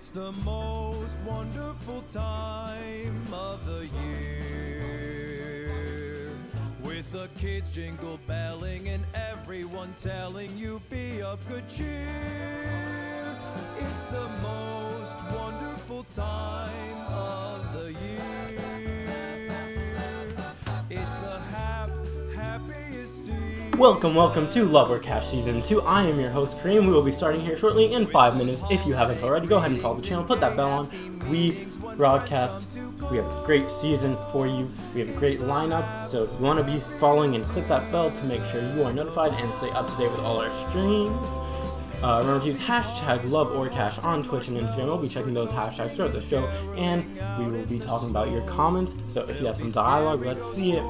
It's the most wonderful time of the year, with the kids jingle belling and everyone telling you be of good cheer. It's the most wonderful time of the year. It's the happiest season. Welcome to Love or Cash Season 2. I am your host, Kareem. We will be starting here shortly in 5 minutes. If you haven't already, go ahead and follow the channel, put that bell on. We broadcast. We have a great season for you. We have a great lineup, so you want to be following and click that bell to make sure you are notified and stay up to date with all our streams. Remember to use hashtag LoveOrCash on Twitch and Instagram. We'll be checking those hashtags throughout the show, and we will be talking about your comments. So if you have some dialogue, let's see it.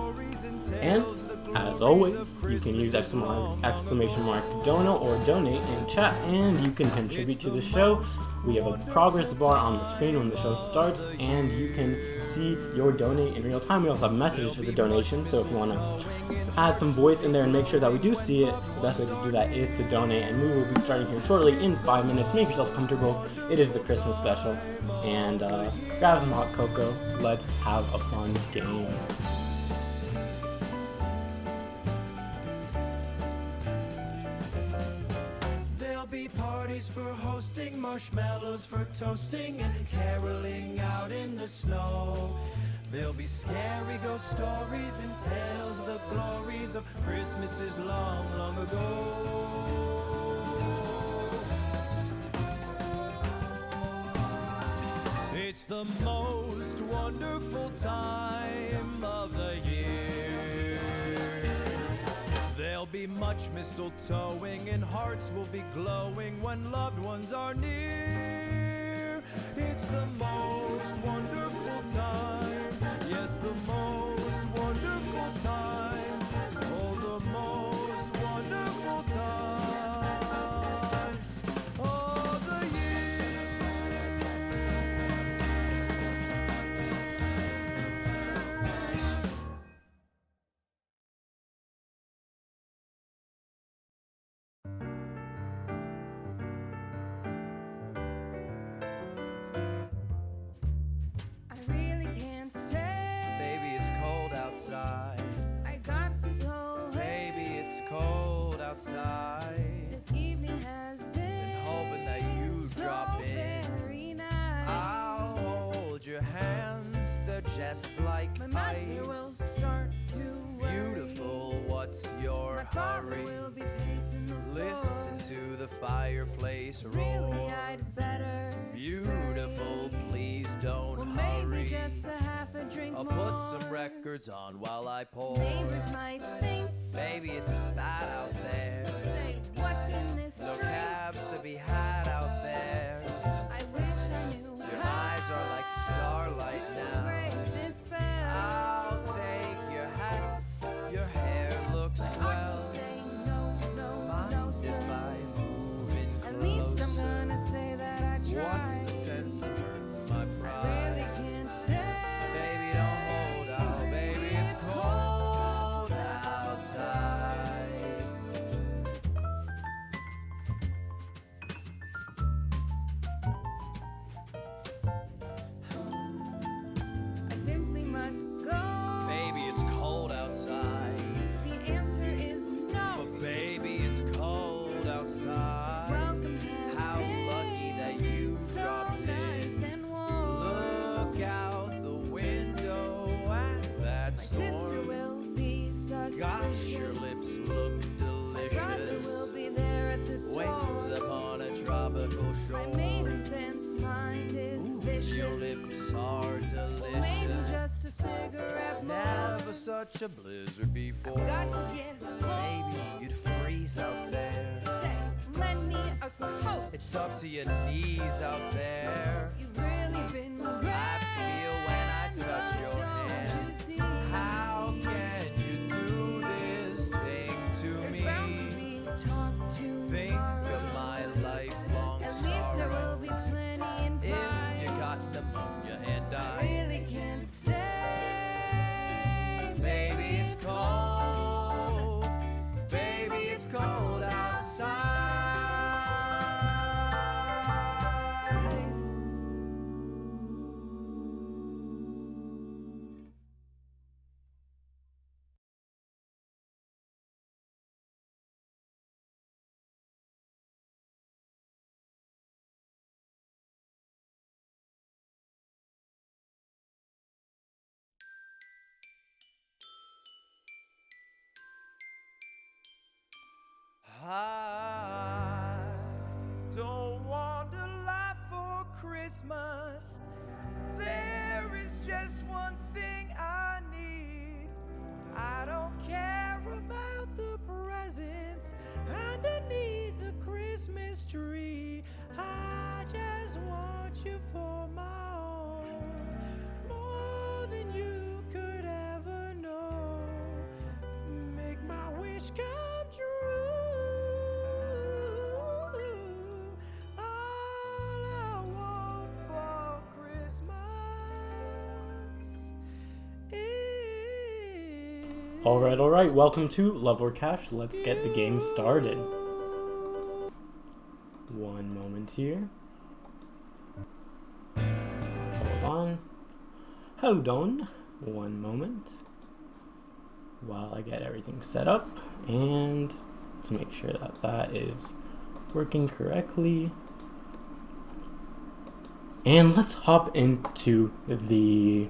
And as always, you can use exclamation mark dono or donate in chat, and you can contribute to the show. We have a progress bar on the screen when the show starts, and you can see your donate in real time. We also have messages for the donation, so if you want to add some voice in there and make sure that we do see it, the best way to do that is to donate, and we will be starting here shortly in 5 minutes. Make yourself comfortable. It is the Christmas special, and grab some hot cocoa. Let's have a fun game. Parties for hosting, marshmallows for toasting, and caroling out in the snow. There'll be scary ghost stories and tales of the glories of Christmases long, long ago. It's the most wonderful time of the year. There'll be much mistletoeing and hearts will be glowing when loved ones are near. It's the most wonderful time, yes, the most wonderful time, oh, the most wonderful time of the outside. I got to go. Baby, it's cold outside. This evening has been hoping that you so drop in. Very nice. I'll hold your hands, they're just like My mother will ice. start to worry. Beautiful, what's your My father hurry? will be pacing the Listen floor. to the fireplace roar. Really, I'd better Beautiful, scurry. please don't Well, hurry. maybe just a half a drink I'll more. put some records on while I pour. Neighbors might think, Baby, it's bad out there. say, what's in this No drink? cabs to be had out there. I wish I knew Your how eyes are like starlight to now. break this spell. I'll take your hat. Your hair looks I ought swell. to say no, Mind no, if sir. I move in At least I'm closer? gonna say that I tried. What's the sense of hurting my I pride? really can't stay. Baby, don't hold out. Baby, it's cold outside. I simply must go. Baby, it's cold outside. The answer is no. But baby, it's cold This outside. welcome has How been lucky that you so dropped nice in. and warm. Look out the window at that My sister storm. will be suspicious. Gosh, your lips look My brother will delicious. be there at the door. Waves upon a tropical My shore. maiden's and mind is Ooh, vicious. your lips are Well, maybe delicious. just a cigarette more. Never such a blizzard before. Got to get home. Maybe you'd freeze out there. Say, lend me a coat. It's up to your knees out there. You've really been great. I feel when I touch your Don't hand. you see? How can you do this thing to There's me? bound to be talk Think tomorrow. of my lifelong At least there sorrow. will be plenty in If you fire. got pneumonia and I I, really can't stay. baby, it's cold. Baby, it's cold outside. I don't want a lot for Christmas. There is just one thing I need. I don't care about the presents underneath the Christmas tree. I just want you for my own, more than you could ever know. Make my wish come true. All I want for Christmas is... All right. Welcome to Love or Cash. Let's get the game started. One moment here. Hold on. Hold on. One moment. While I get everything set up. And let's make sure that that is working correctly. And let's hop into the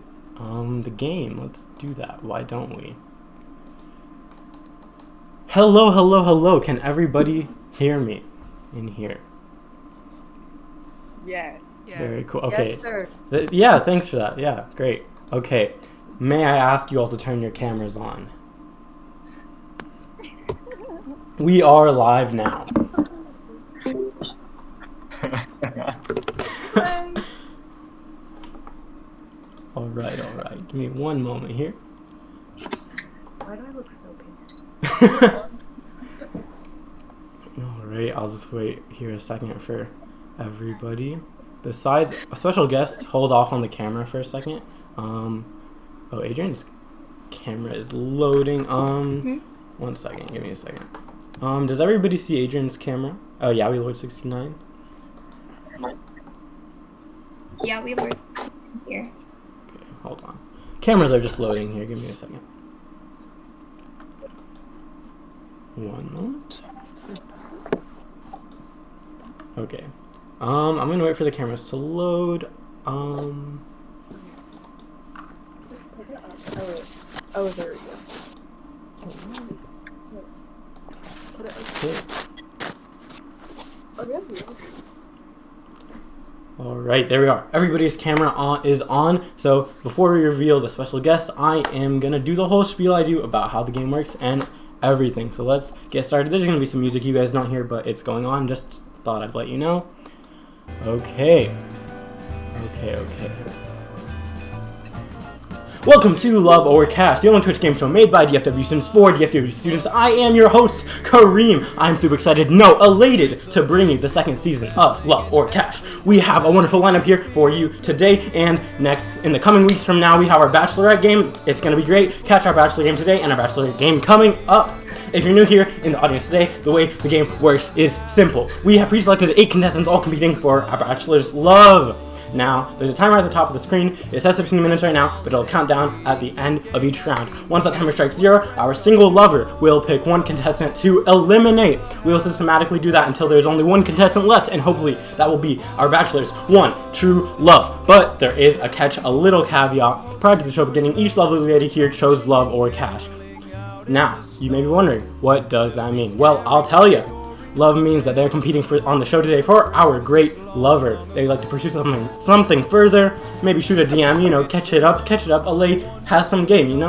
game. Let's do that. Why don't we? Hello. Can everybody hear me in here? Yes. Very cool. Okay. Yes, sir. Yeah, thanks for that. Yeah, great. Okay. May I ask you all to turn your cameras on? We are live now. All right. Give me one moment here. Why do I look so pissed? All right, I'll just wait here a second for everybody. Besides a special guest, hold off on the camera for a second. Oh, Adrian's camera is loading. 1 second, give me a second. Does everybody see Adrian's camera? Oh yeah, we load 69. Yeah, we were here. Okay, hold on. Cameras are just loading here. Give me a second. One moment. Okay. I'm gonna wait for the cameras to load. Just put it up. Oh, there we go. Put it up. Okay. Oh, yeah. All right, there we are. Everybody's camera is on. So before we reveal the special guest, I am gonna do the whole spiel I do about how the game works and everything. So let's get started. There's gonna be some music you guys don't hear, but it's going on. Just thought I'd let you know. Okay. Welcome to Love or Cash, the only Twitch game show made by DFW students for DFW students. I am your host, Kareem. I'm super excited, elated to bring you the second season of Love or Cash. We have a wonderful lineup here for you today and next. In the coming weeks from now, we have our Bachelorette game. It's going to be great. Catch our Bachelor game today and our Bachelorette game coming up. If you're new here in the audience today, the way the game works is simple. We have pre-selected 8 contestants all competing for our Bachelor's Love. Now, there's a timer at the top of the screen. It says 15 minutes right now, but it'll count down at the end of each round. Once that timer strikes 0, our single lover will pick one contestant to eliminate. We will systematically do that until there's only one contestant left, and hopefully that will be our Bachelor's one true love. But there is a catch, a little caveat. Prior to the show beginning, each lovely lady here chose Love or Cash. Now, you may be wondering, what does that mean? Well, I'll tell you. Love means that they're competing on the show today for our great lover. They like to pursue something further, maybe shoot a DM, catch it up. Alay has some game,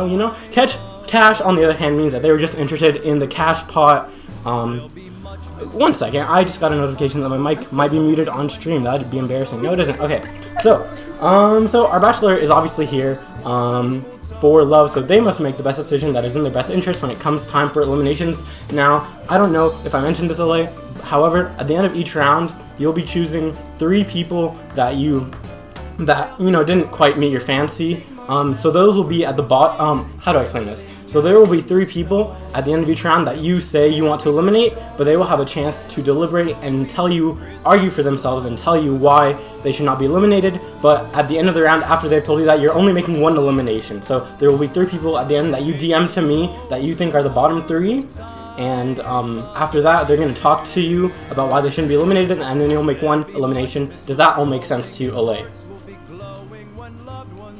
Catch Cash, on the other hand, means that they were just interested in the cash pot. 1 second, I just got a notification that my mic might be muted on stream. That'd be embarrassing. No, it isn't. Okay, so our Bachelor is obviously here, for love, so they must make the best decision that is in their best interest when it comes time for eliminations. Now, I don't know if I mentioned this, Alay. However, at the end of each round, you'll be choosing 3 people that didn't quite meet your fancy. So those will be at the bottom. How do I explain this? So there will be 3 people at the end of each round that you say you want to eliminate, but they will have a chance to deliberate and argue for themselves and tell you why they should not be eliminated. But at the end of the round, after they've told you that, you're only making 1 elimination. So there will be 3 people at the end that you DM to me that you think are the bottom 3. And after that, they're going to talk to you about why they shouldn't be eliminated, and then you'll make 1 elimination. Does that all make sense to you, Alay?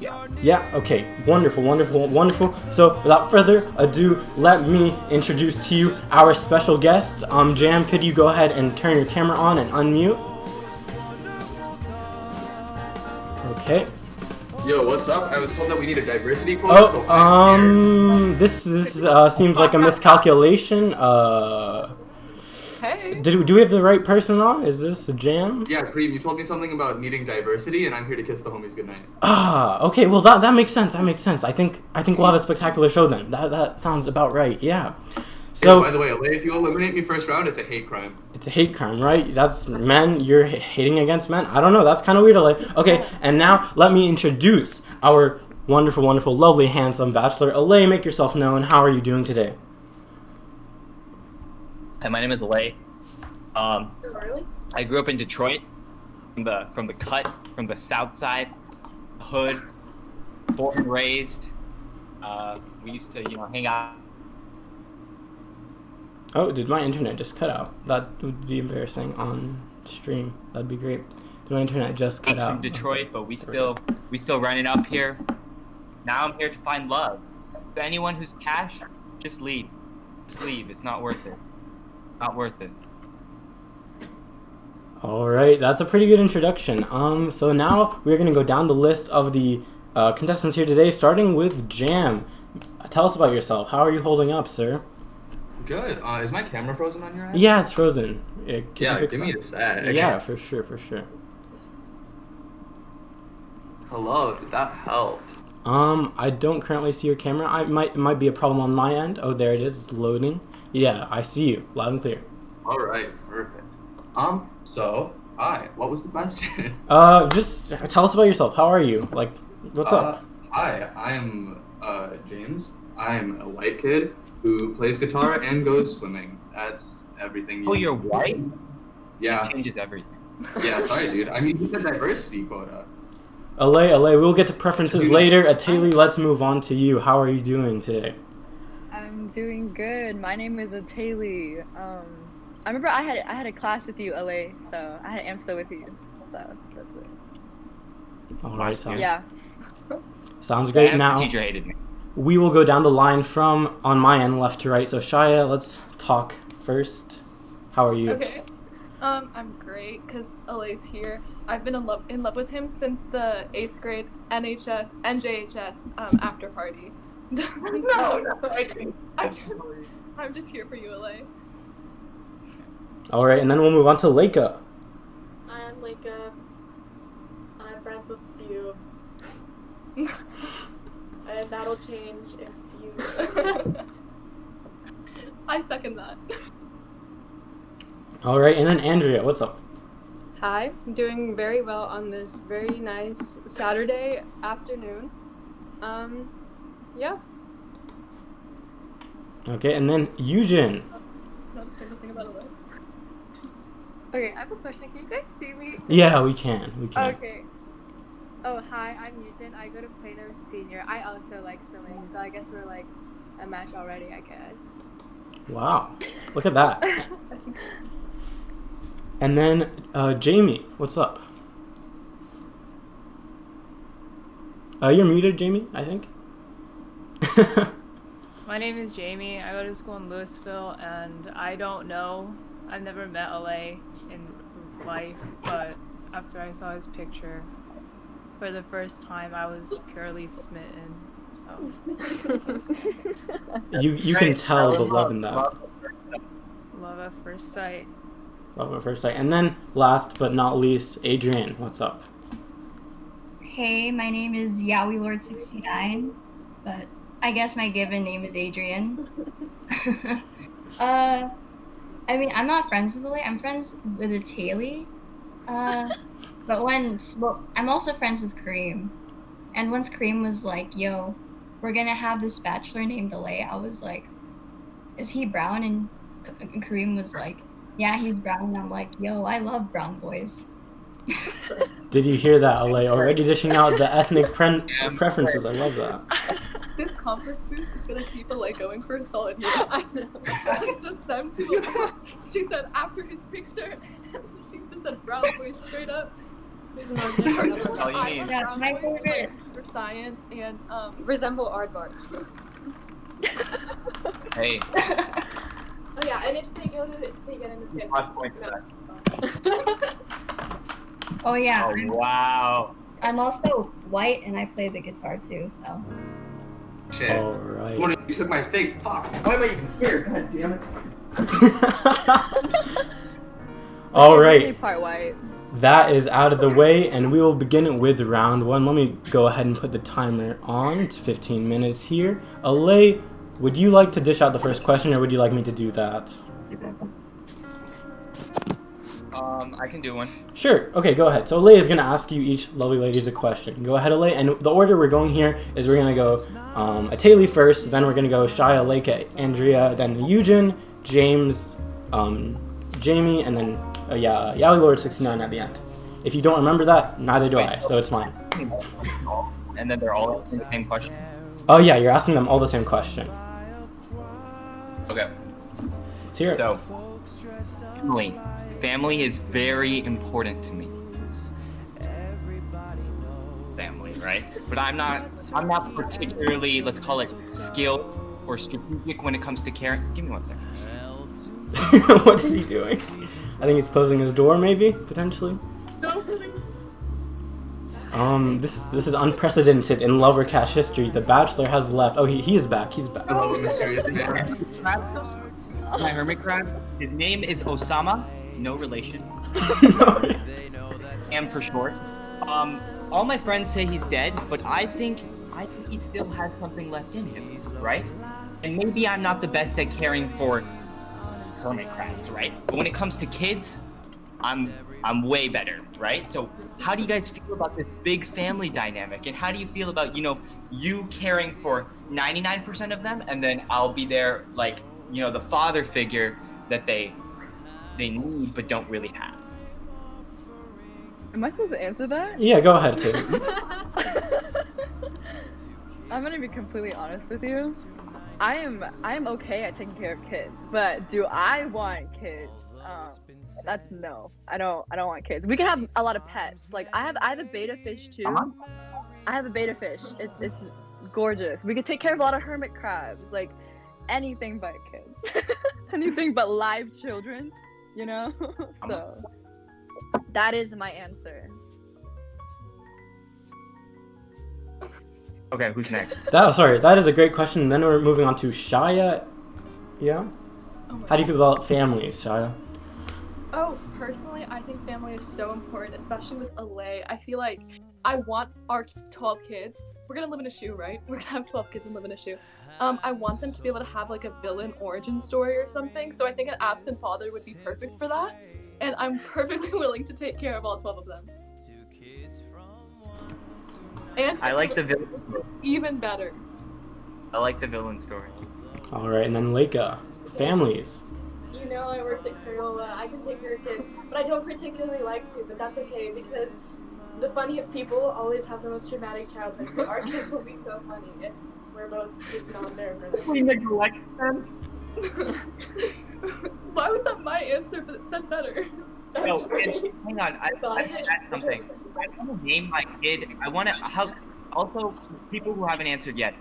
Yeah. Yeah, okay. Wonderful, wonderful, wonderful. So, without further ado, let me introduce to you our special guest. Jam, could you go ahead and turn your camera on and unmute? Okay. Yo, what's up? I was told that we need a diversity quota, so This seems like a miscalculation. Hey. Do we have the right person on? Is this Jam? Yeah, Kareem, you told me something about needing diversity, and I'm here to kiss the homies goodnight. Okay. Well, that makes sense. That makes sense. I think we'll have a spectacular show then. That sounds about right. Yeah. So, by the way, Alay, if you eliminate me first round, it's a hate crime. it's a hate crime, right? That's men. You're hating against men. I don't know. That's kind of weird, Alay. Okay. And now let me introduce our wonderful, wonderful, lovely, handsome bachelor. Alay, make yourself known. How are you doing today? Hi, my name is Alay. Charlie? I grew up in Detroit, from the cut, from the south side, the hood, born and raised. We used to, hang out. Oh, did my internet just cut out? That would be embarrassing on stream. That'd be great. Did my internet just cut He's out? from Detroit, but we still running up here. Now I'm here to find love. To anyone who's cash, just leave. Just leave. It's not worth it. Not worth it. All right, that's a pretty good introduction. So now we're gonna go down the list of the contestants here today, starting with Jam. Tell us about yourself. How are you holding up, sir? Good. Is my camera frozen on your end? Yeah, it's frozen. Can you Yeah, fix give me that? a sec. Yeah, for sure, for sure. Hello, did that help? I don't currently see your camera. It might be a problem on my end. Oh, there it is. It's loading. Yeah, I see you, loud and clear. All right, perfect. So, hi. What was the question? Just tell us about yourself. How are you? Like, what's up? Hi, I'm James. I'm a white kid who plays guitar and goes swimming. That's everything. Oh, you're white? Yeah. Changes everything. Yeah. Sorry, dude. I mean, you said diversity quota. Alay, we'll get to preferences later. Atali, let's move on to you. How are you doing today? I'm doing good. My name is Atali. I remember I had a class with you, Alay, so I had AMSA with you. So that's it. All right, sounds, Yeah. sounds great. And Now the teacher hated me. we will go down the line from on my end, left to right. So Shaya, let's talk first. How are you? Okay. I'm great because Alay's here. I've been in love with him since the 8th grade NJHS after party. No, I'm just here for you, Alay. All right, and then we'll move on to Leica. I'm Leica. I'm friends with you. And that'll change if you... I second that. All right, and then Andrea, what's up? Hi, I'm doing very well on this very nice Saturday afternoon. Yeah. Okay, and then Yujin. Not a single thing about Alay. Okay, I have a question. Can you guys see me? Yeah, we can. We can. Okay. Oh, hi, I'm YUJIN. I go to Plano Senior. I also like swimming, so I guess we're like a match already, I guess. Wow, look at that. And then Jamie, what's up? You're muted, Jamie, I think. My name is Jamie. I go to school in Louisville, and I don't know. I've never met Alay in life, but after I saw his picture for the first time, I was purely smitten. So You can tell the love in that. love at first sight. Love at first sight. And then last but not least, Adrian, what's up? Hey, my name is Yowie Lord 69, but I guess my given name is Adrian. I mean, I'm not friends with Alay. I'm friends with Atali. But I'm also friends with Kareem. And once Kareem was like, yo, we're gonna have this bachelor named Alay, I was like, is he brown? And Kareem was like, yeah, he's brown. And I'm like, yo, I love brown boys. Did you hear that, Alay? Already dishing out the ethnic preferences. I love that. This conference boost is gonna keep Alay going for a solid year. I know. Just them two. She said after his picture, she just said brown boys straight up. There's an argument for another one. All you need. Yeah, my favorite. for science and Resemble aardvarks. Hey, Oh yeah, and if they get into San last point to Oh yeah, Oh wow. I'm also white and I play the guitar too. So Shit. All right. What, you took my thing. Fuck. Why am I even here? God damn it. All It's right. only part white. That is out of the way, and we will begin with round one. Let me go ahead and put the timer on. It's 15 minutes here. Alay, would you like to dish out the first question, or would you like me to do that? I can do one. Sure. Okay, go ahead. So Alay is going to ask you each lovely ladies a question. Go ahead, Alay. And the order we're going here is we're going to go Atayli first, then we're going to go Shia, Leica, Andrea, then YUJIN, James, Jamie, and then Yali Lord 69 at the end. If you don't remember that, neither do I, so it's fine. And then they're all asking the same question. Oh yeah, you're asking them all the same question. Okay. Let's hear it. So, family. Family is very important to me. Family, right? But I'm not particularly, let's call it, skilled or strategic when it comes to caring. Give me one second. What is he doing? I think he's closing his door, maybe, potentially. This is unprecedented in Lover Cash history. The Bachelor has left. Oh, he is back. He's back. Hello, mysterious My hermit crab. His name is Osama. No relation. And for short. All my friends say he's dead, but I think he still has something left in him, right? And maybe I'm not the best at caring for hermit crabs, right? But when it comes to kids, I'm way better, right? So how do you guys feel about this big family dynamic? And how do you feel about, you caring for 99% of them, and then I'll be there, like, the father figure that they need but don't really have? Am I supposed to answer that? Yeah, go ahead, too. I'm gonna be completely honest with you. I am okay at taking care of kids, but do I want kids? That's no. I don't want kids. We can have a lot of pets. Like I have a beta fish too. I have a beta fish. It's gorgeous. We could take care of a lot of hermit crabs. Like anything but kids. Anything but live children, So that is my answer. Okay, who's next? That is a great question. Then we're moving on to Shia. Yeah? How do you feel about families, Shia? Oh, personally, I think family is so important, especially with Alay. I feel like I want our 12 kids. We're gonna live in a shoe, right? We're gonna have 12 kids and live in a shoe. I want them to be able to have like a villain origin story or something. So I think an absent father would be perfect for that. And I'm perfectly willing to take care of all 12 of them. And I like the villain story. Even better. I like the villain story. All right, and then Leica. Families. I worked at Crayola. I can take care of kids, but I don't particularly like to, but that's okay because the funniest people always have the most traumatic childhood, so our kids will be so funny if we're both just not there for them. We neglect them. Why was that my answer, but it said better? No, hang on. I add something. I want to name my kid. Also, people who haven't answered yet,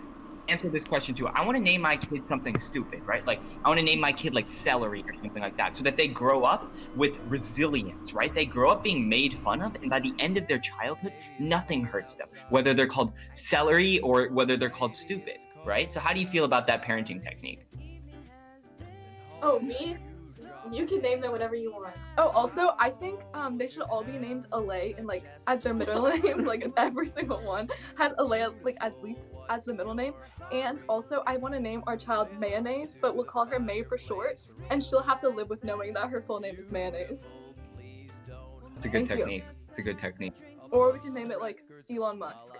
answer this question too. I want to name my kid something stupid, right? Like, I want to name my kid like celery or something like that, so that they grow up with resilience, right? They grow up being made fun of, and by the end of their childhood, nothing hurts them, whether they're called celery or whether they're called stupid, right? So how do you feel about that parenting technique? Oh, me? You can name them whatever you want. Oh, also, I think they should all be named Alay and like as their middle name. Like every single one has Alay like as the middle name. And also, I want to name our child Mayonnaise, but we'll call her May for short, and she'll have to live with knowing that her full name is Mayonnaise. It's a good technique. It's a good technique. Or we can name it like Elon Musk.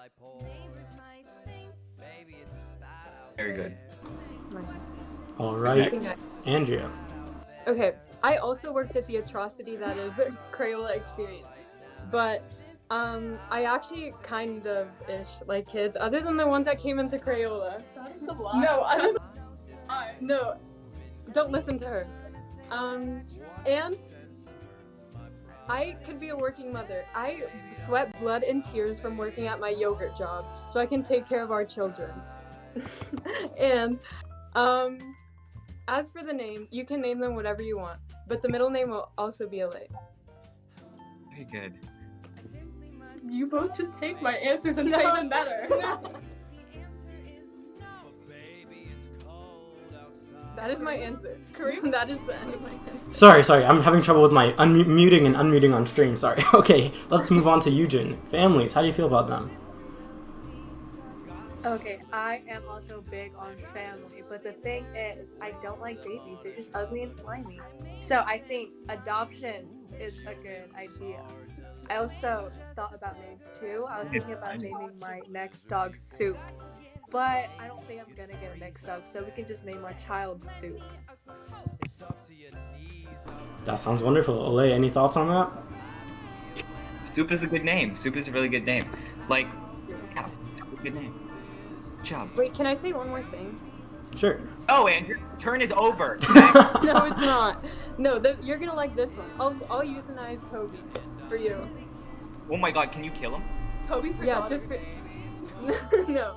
Very good. All right, Andrea. Okay, I also worked at the atrocity that is Crayola experience, but I actually kind of like kids, other than the ones that came into Crayola. That's a lie. No, don't listen to her. And I could be a working mother. I sweat blood and tears from working at my yogurt job, so I can take care of our children. And as for the name, you can name them whatever you want, but the middle name will also be Alay. Very good. You both just take my answers and say them better. That is my answer. Kareem, that is the end of my answer. Sorry, I'm having trouble with my muting and unmuting on stream, sorry. Okay, let's move on to YUJIN. Families, how do you feel about them? Okay, I am also big on family, but the thing is, I don't like babies. They're just ugly and slimy. So I think adoption is a good idea. I also thought about names too. I was thinking about naming my next dog Soup, but I don't think I'm gonna get a next dog, so we can just name our child Soup. That sounds wonderful. Alay, any thoughts on that? Soup is a good name. Soup is a really good name. Like, yeah, it's a good name. Good job. Wait, can I say one more thing? Sure. Oh, and your turn is over. No, it's not. No, you're gonna like this one. I'll euthanize Toby for you. Oh my god, can you kill him? Toby's for Yeah, just for. No.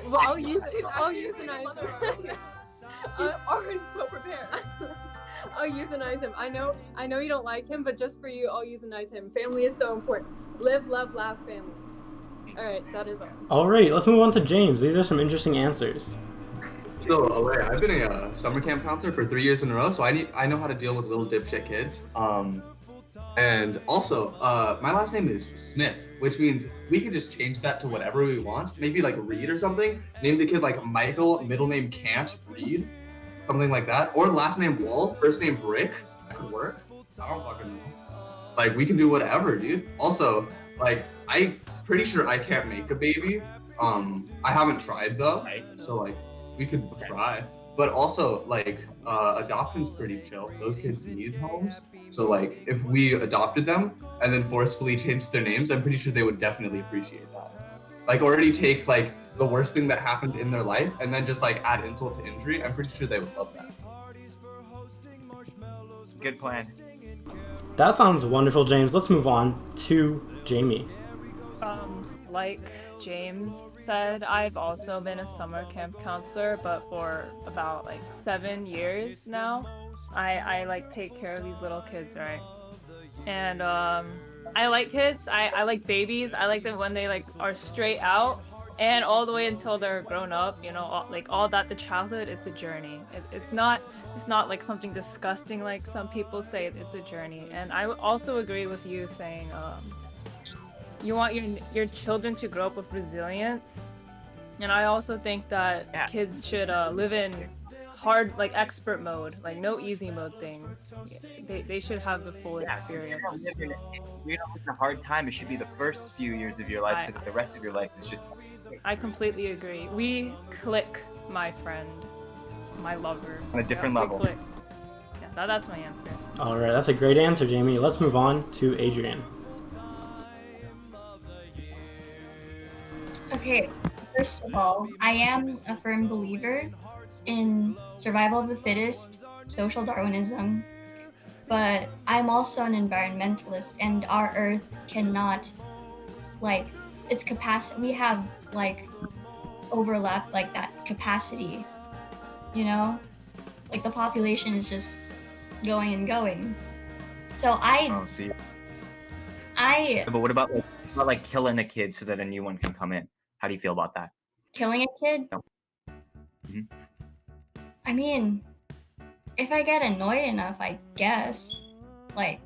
Well, I'll euthanize him. She's already so prepared. I'll euthanize him. I know you don't like him, but just for you, I'll euthanize him. Family is so important. Live, love, laugh, family. Alright, that is all. Alright, let's move on to James. These are some interesting answers. So, Alay, I've been a summer camp counselor for 3 years in a row, so I know how to deal with little dipshit kids. And also, my last name is Sniff, which means we can just change that to whatever we want. Maybe like Reed or something. Name the kid like Michael, middle name Can't Reed, something like that. Or last name Wall, first name Brick. That could work. I don't fucking know. Like, we can do whatever, dude. Also, like, I'm pretty sure I can't make a baby. I haven't tried though, so like, we could try. But also, like, adoption's pretty chill. Those kids need homes. So, like, if we adopted them and then forcefully changed their names, I'm pretty sure they would definitely appreciate that. Like, already take, like, the worst thing that happened in their life and then just, like, add insult to injury. I'm pretty sure they would love that. Good plan. That sounds wonderful, James. Let's move on to Jamie. Like James said, I've also been a summer camp counselor, but for about like 7 years now. I like take care of these little kids, right? And I like kids. I like babies. I like them when they like are straight out and all the way until they're grown up. You know, all that the childhood. It's a journey. It's not like something disgusting like some people say. It's a journey. And I also agree with you saying you want your children to grow up with resilience, and I also think that kids should live in hard, like expert mode, like no easy mode things. They should have the full experience. If you're having a hard time, it should be the first few years of your life, so that the rest of your life is just. I completely agree. We click, my friend, my lover. On a different level. Click. Yeah, that's my answer. All right, that's a great answer, Jamie. Let's move on to Adrian. Okay, first of all, I am a firm believer in survival of the fittest, social Darwinism, but I'm also an environmentalist, and our Earth cannot, like, its capacity, we have, like, overlap, like, that capacity, you know? Like, the population is just going and going. So But what about like killing a kid so that a new one can come in? How do you feel about that? Killing a kid? No. Mm-hmm. I mean, if I get annoyed enough, I guess. Like,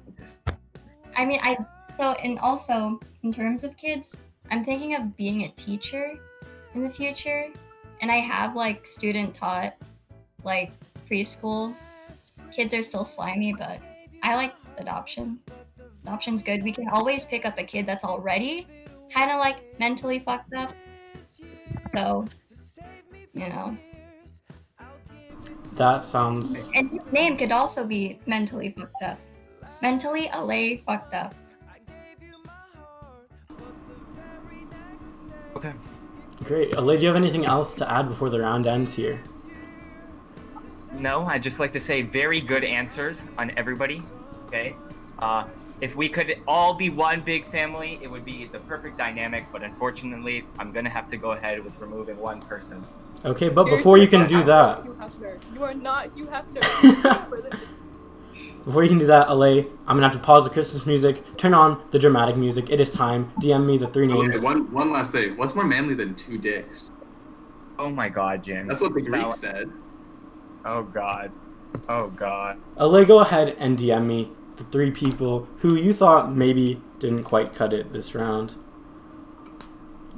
and also, in terms of kids, I'm thinking of being a teacher in the future. And I have, like, student taught, like, preschool. Kids are still slimy, but I like adoption. Adoption's good. We can always pick up a kid that's already kind of like mentally fucked up. So, you know. That sounds. And his name could also be mentally fucked up. Mentally Alay fucked up. Okay. Great. Alay, do you have anything else to add before the round ends here? No, I'd just like to say very good answers on everybody. Okay. If we could all be one big family, it would be the perfect dynamic, but unfortunately, I'm gonna have to go ahead with removing one person. Okay, but before you can do that, Hugh Hefner. You are not Hugh Hefner. For this. before you can do that, Alay, I'm gonna have to pause the Christmas music, turn on the dramatic music. It is time. DM me the 3 names. Okay, one last thing. What's more manly than 2 dicks? Oh my god, James. That's what the Greeks said. Oh god. Oh god. Alay, go ahead and DM me the 3 people who you thought maybe didn't quite cut it this round.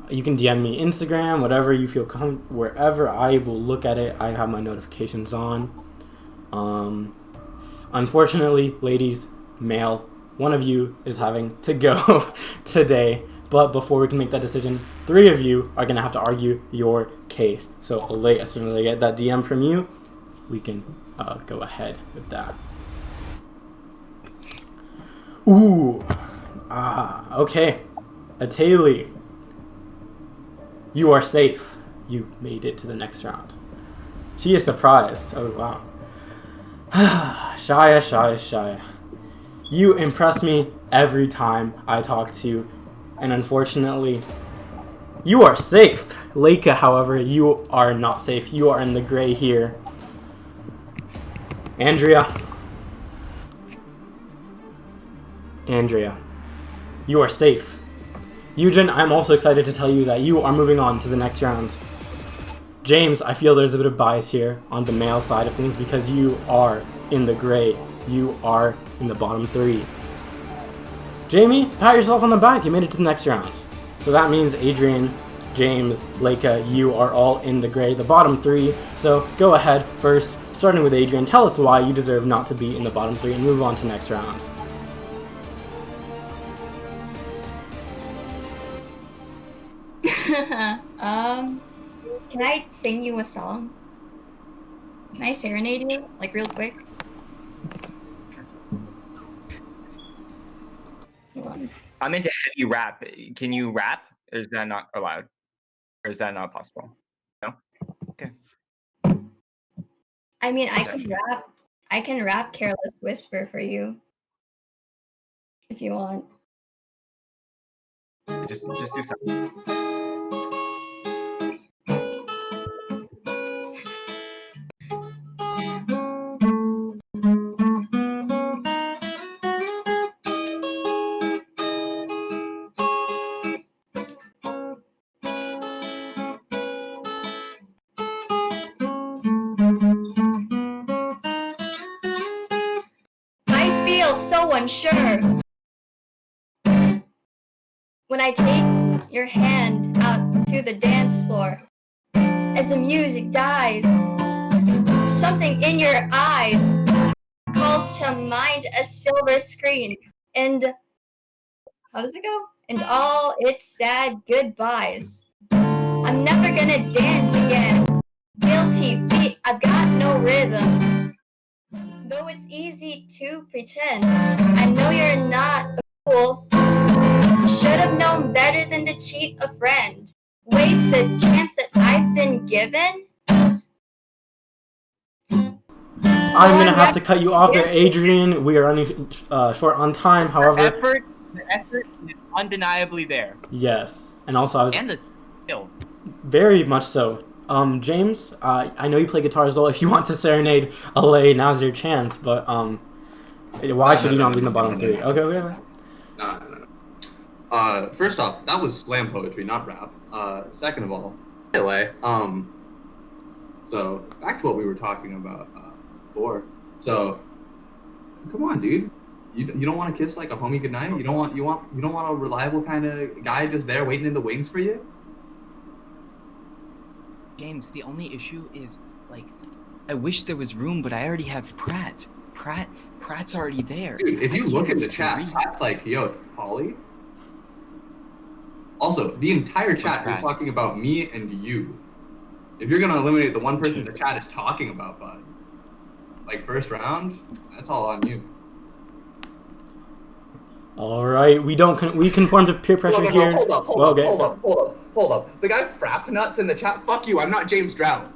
You can DM me Instagram, whatever you feel wherever. I will look at it. I have my notifications on. Unfortunately, ladies, male, one of you is having to go today. But before we can make that decision, 3 of you are going to have to argue your case. So, Alay, as soon as I get that DM from you, we can go ahead with that. Ooh. Okay. Atayli, you are safe. You made it to the next round. She is surprised. Oh, wow. Shia. You impress me every time I talk to you. And unfortunately, you are safe. Leica, however, you are not safe. You are in the gray here. Andrea, you are safe. YUJIN, I'm also excited to tell you that you are moving on to the next round. James, I feel there's a bit of bias here on the male side of things because you are in the gray. You are in the bottom 3. Jamie, pat yourself on the back. You made it to the next round. So that means Adrian, James, Leica, you are all in the gray, the bottom 3. So go ahead first, starting with Adrian. Tell us why you deserve not to be in the bottom 3 and move on to next round. Can I sing you a song? Can I serenade you, like real quick? Hold on. I'm into heavy rap. Can you rap? Or is that not allowed? Or is that not possible? No? Okay. I mean, I can rap Careless Whisper for you. If you want. Just do something. I feel so unsure when I take your hand out to the dance floor. As the music dies, something in your eyes calls to mind a silver screen. And how does it go? And all its sad goodbyes. I'm never gonna dance again. Guilty feet, I've got no rhythm. Though it's easy to pretend, I know you're not a fool. Should have known better than to cheat a friend. Waste the chance that I've been given. I'm gonna have to cut you off there, Adrian. We are running short on time. However, The effort is undeniably there. yes, and also I was And the skill. very much so. James, I know you play guitar as well. If you want to serenade Alay, now's your chance. But why should you not be in the bottom 3? Okay. No. First off, that was slam poetry, not rap. Second of all, LA. So back to what we were talking about before. So, come on, dude. You don't want to kiss like a homie goodnight? You don't want a reliable kind of guy just there waiting in the wings for you? James, the only issue is, like, I wish there was room, but I already have Pratt. Pratt's already there. Dude, if you look at the chat, Pratt's like, yo, Polly. Also, the entire chat is talking about me and you. If you're gonna eliminate the one person the chat is talking about, bud, like first round, that's all on you. All right, we conform to peer pressure here. Hold up. The guy frap nuts in the chat. Fuck you. I'm not James Drought.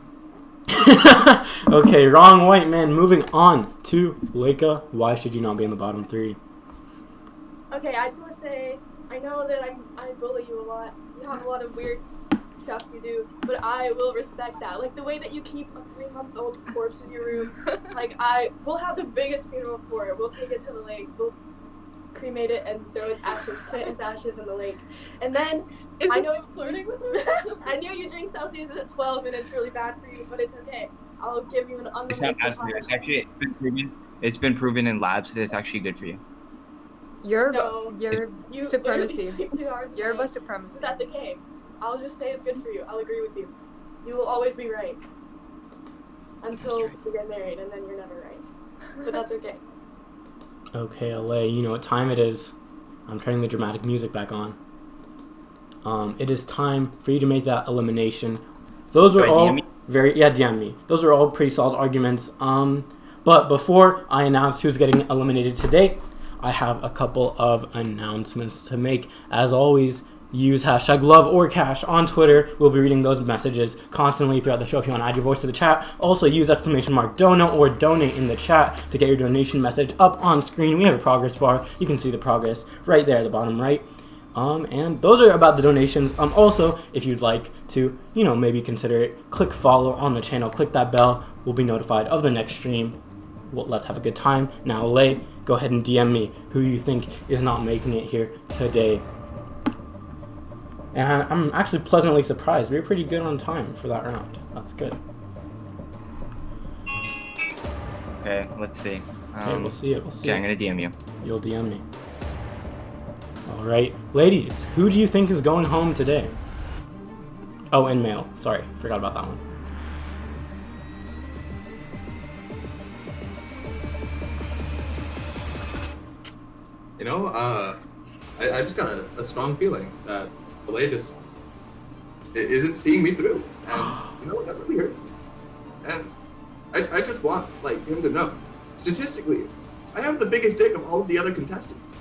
Okay, wrong white man. Moving on to Leica. Why should you not be in the bottom 3? Okay, I just want to say, I know that I bully you a lot. You have a lot of weird stuff you do, but I will respect that. Like the way that you keep a 3-month-old corpse in your room. Like we'll have the biggest funeral for it. We'll take it to the lake. We'll cremate it and throw its ashes, plant its ashes in the lake. And then I know I'm flirting with him. I know you drink Celsius at 12 and it's really bad for you, but it's okay. I'll give you an It's not unlimited bad for you. supply. Actually, it's been proven. It's been proven in labs that it's actually good for you. You're So, you supremacy. literally sleep 2 hours a You're day, a supremacy. but that's okay. I'll just say it's good for you. I'll agree with you. You will always be right. Until we get married, and then you're never right. But that's okay. Okay, Alay, you know what time it is. I'm turning the dramatic music back on. It is time for you to make that elimination. Those were Right, all DM me? DM me. Those are all pretty solid arguments. But before I announce who's getting eliminated today, I have a couple of announcements to make. As always, use hashtag #LoveOrCash on Twitter. We'll be reading those messages constantly throughout the show if you want to add your voice to the chat. Also, use !Dono or donate in the chat to get your donation message up on screen. We have a progress bar. You can see the progress right there at the bottom right. And those are about the donations. Also, if you'd like to, maybe consider it, click follow on the channel. Click that bell. We'll be notified of the next stream. Well, let's have a good time. Now, Alay, go ahead and DM me who you think is not making it here today. And I'm actually pleasantly surprised. We were pretty good on time for that round. That's good. Okay, let's see. Okay, we'll see it. Okay, I'm gonna DM you. You'll DM me. All right, ladies, who do you think is going home today? Oh, and male. Sorry, forgot about that one. I just got a strong feeling that Alay just isn't seeing me through, and that really hurts me. And I just want him to know, statistically, I have the biggest dick of all of the other contestants.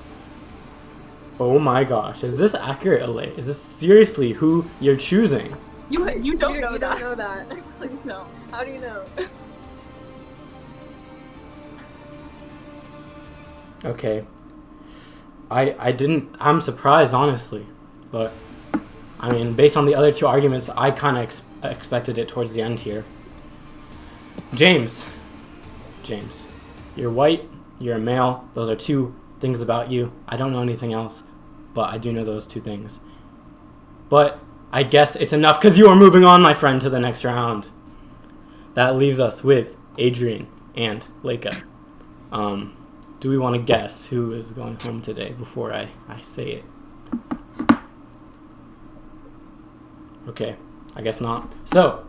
Oh my gosh, is this accurate, Alay? Is this seriously who you're choosing? You don't know You that. don't know that. Please no. How do you know? Okay. I'm surprised, honestly. But, I mean, based on the other two arguments, I kind of expected it towards the end here. James, you're white, you're a male. Those are two things about you. I don't know anything else, but I do know those two things. But I guess it's enough because you are moving on, my friend, to the next round. That leaves us with Adrian and Leica. Do we want to guess who is going home today before I say it? Okay, I guess not. So,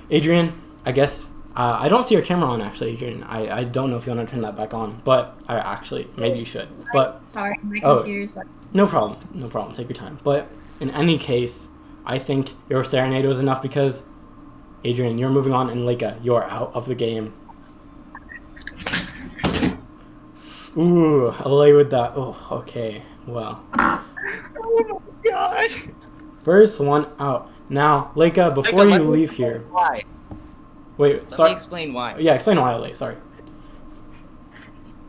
Adrian, I guess, I don't see your camera on actually, Adrian. I don't know if you want to turn that back on, but maybe you should. But Sorry, my computer's like... no problem, take your time. But in any case, I think your serenade was enough because, Adrian, you're moving on, and Leica, you're out of the game. Ooh, Alay with that. Oh, okay. Well. Oh my gosh. First one out. Now, Leica, before you leave here. Why? Wait, Let sorry. me explain why. Yeah, explain why, Alay. Sorry.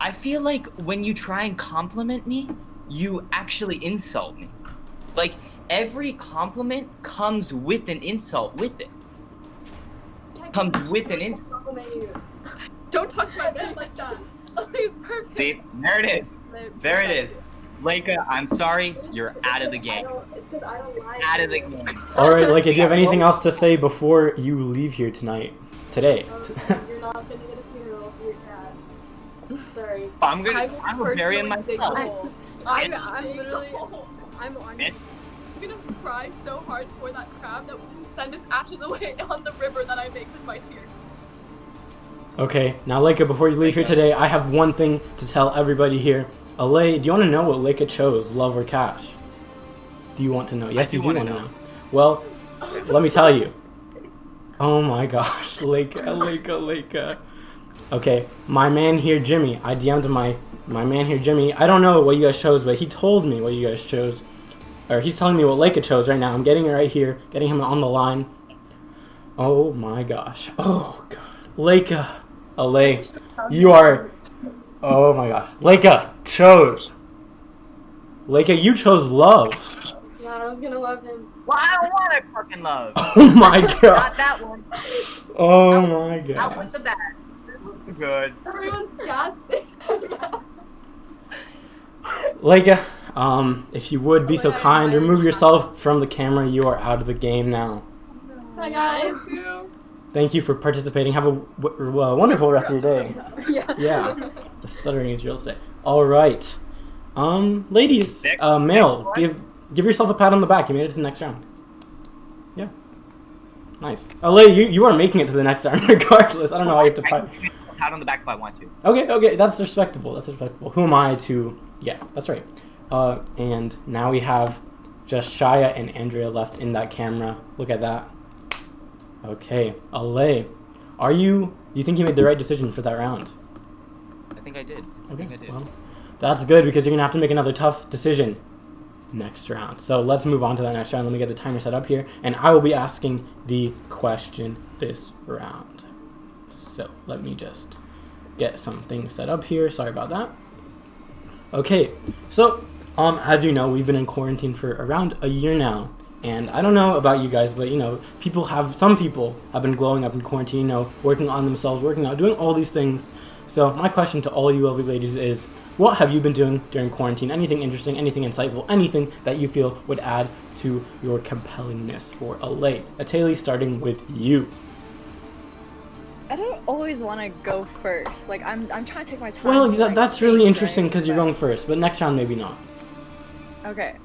I feel like when you try and compliment me, you actually insult me. Like, every compliment comes with an insult with it. Comes with an insult. Don't talk to my man like that. Oh, he's perfect. See, there it is. There it is. Leica, I'm sorry, you're out of the game. It's because I don't lie. Out of the game. Alright, Leica, do you have anything else to say before you leave here today? You're not gonna get a funeral for your dad. Sorry. I'm gonna bury him myself. I'm literally, I'm gonna cry so hard for that crab that we can send its ashes away on the river that I make with my tears. Okay, now Leica, before you leave here today, I have one thing to tell everybody here. Alay, do you want to know what Leica chose, love or cash? Do you want to know? Yes, you do want to know. Well, let me tell you. Oh my gosh, Leica. Okay, my man here, Jimmy. I DM'd my man here, Jimmy. I don't know what you guys chose, but he told me what you guys chose. Or he's telling me what Leica chose right now. I'm getting it right here, getting him on the line. Oh my gosh. Oh god. Leica, Alay, you are... Oh my gosh. Leica chose Leica, you chose love. Yeah, I was gonna love him. Well, I don't want to fucking love. Oh my god. Not that one. Oh my Out god. with the bad. Good. Everyone's gasping. Leica, if you would be so kind, remove yourself from the camera. You are out of the game now. Hi guys. Thank you for participating. Have a wonderful rest of your day. Yeah. Yeah. The stuttering is real estate. All right. Ladies, male, give yourself a pat on the back. You made it to the next round. Yeah. Nice. Alay, you are making it to the next round regardless. I don't know why you have to pat. Pat on the back if I want to. Okay, that's respectable. Who am I to? Yeah, that's right. And now we have just Shia and Andrea left in that camera. Look at that. Okay, Alay, do you think you made the right decision for that round? I think I did. Well, that's good because you're gonna have to make another tough decision next round. So let's move on to that next round. Let me get the timer set up here, and I will be asking the question this round. So let me just get something set up here. Sorry about that. Okay, so as you know, we've been in quarantine for around a year now, and I don't know about you guys, but some people have been glowing up in quarantine, working on themselves, working out, doing all these things. So my question to all you lovely ladies is, what have you been doing during quarantine? Anything interesting, anything insightful, anything that you feel would add to your compellingness for Alay? Ateli, starting with you. I don't always want to go first. Like I'm trying to take my time. Well, to, like, that's really think, interesting right? because you're going first, but next round maybe not. Okay.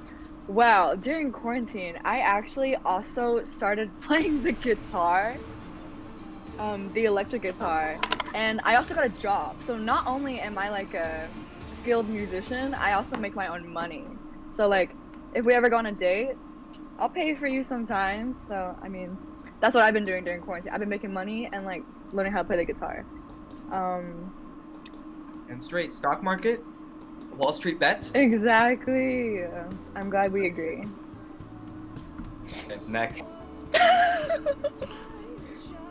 Well, during quarantine, I actually also started playing the guitar, the electric guitar, and I also got a job. So not only am I like a skilled musician, I also make my own money. So like, if we ever go on a date, I'll pay for you sometimes. So I mean, that's what I've been doing during quarantine. I've been making money and like learning how to play the guitar. And straight stock market, Wall Street bets. Exactly. I'm glad we agree. Okay, next.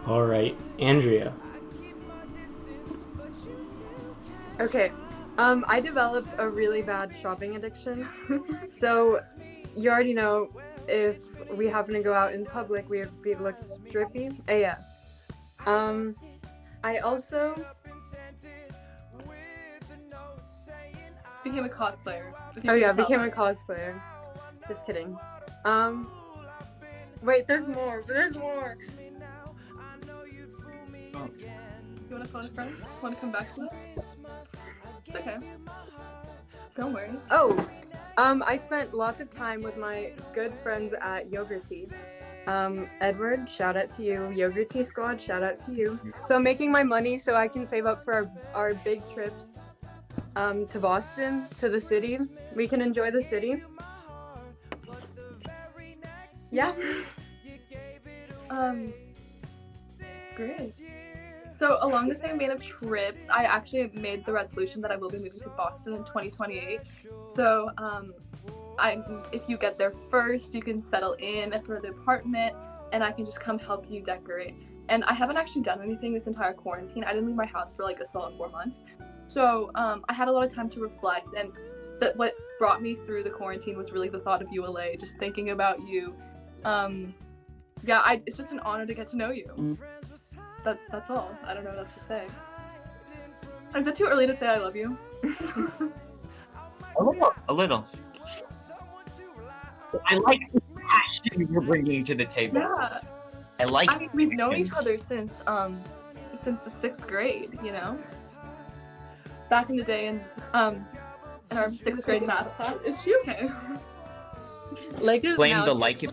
All right, Andrea. Okay. I developed a really bad shopping addiction. So you already know, if we happen to go out in public, we look drippy AF. I also Became a cosplayer. became a cosplayer. Just kidding. Wait, there's more. You wanna phone a friend? Wanna come back to that? It's okay. Don't worry. Oh, I spent lots of time with my good friends at Yogurty. Edward, shout out to you. Yogurty squad, shout out to you. So I'm making my money so I can save up for our big trips to Boston, to the city. We can enjoy the city. Yeah. Great. So along the same vein of trips, I actually made the resolution that I will be moving to Boston in 2028. So if you get there first, you can settle in for the apartment, and I can just come help you decorate. And I haven't actually done anything this entire quarantine. I didn't leave my house for like a solid 4 months. So I had a lot of time to reflect, and what brought me through the quarantine was really the thought of you, Alay, just thinking about you. It's just an honor to get to know you. That's all. I don't know what else to say. Is it too early to say I love you? A little. I like the passion you're bringing to the table. Yeah. I mean, we've known each other since the 6th grade, you know? Back in the day in our 6th grade math class. Is she okay? Blame the like if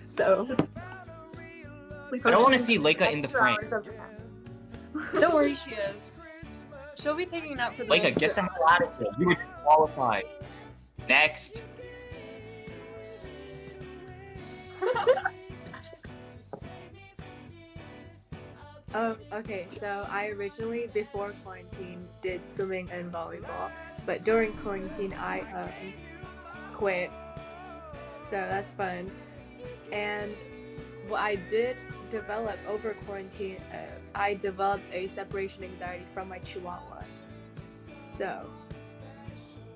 So. I don't want to see Leica in the frame. Don't worry, she is. She'll be taking that for the Leica, next get the trip. hell out of here. You were disqualified. Next. Okay, so I originally, before quarantine, did swimming and volleyball, but during quarantine, I quit. So that's fun. And what I did develop over quarantine, I developed a separation anxiety from my chihuahua. So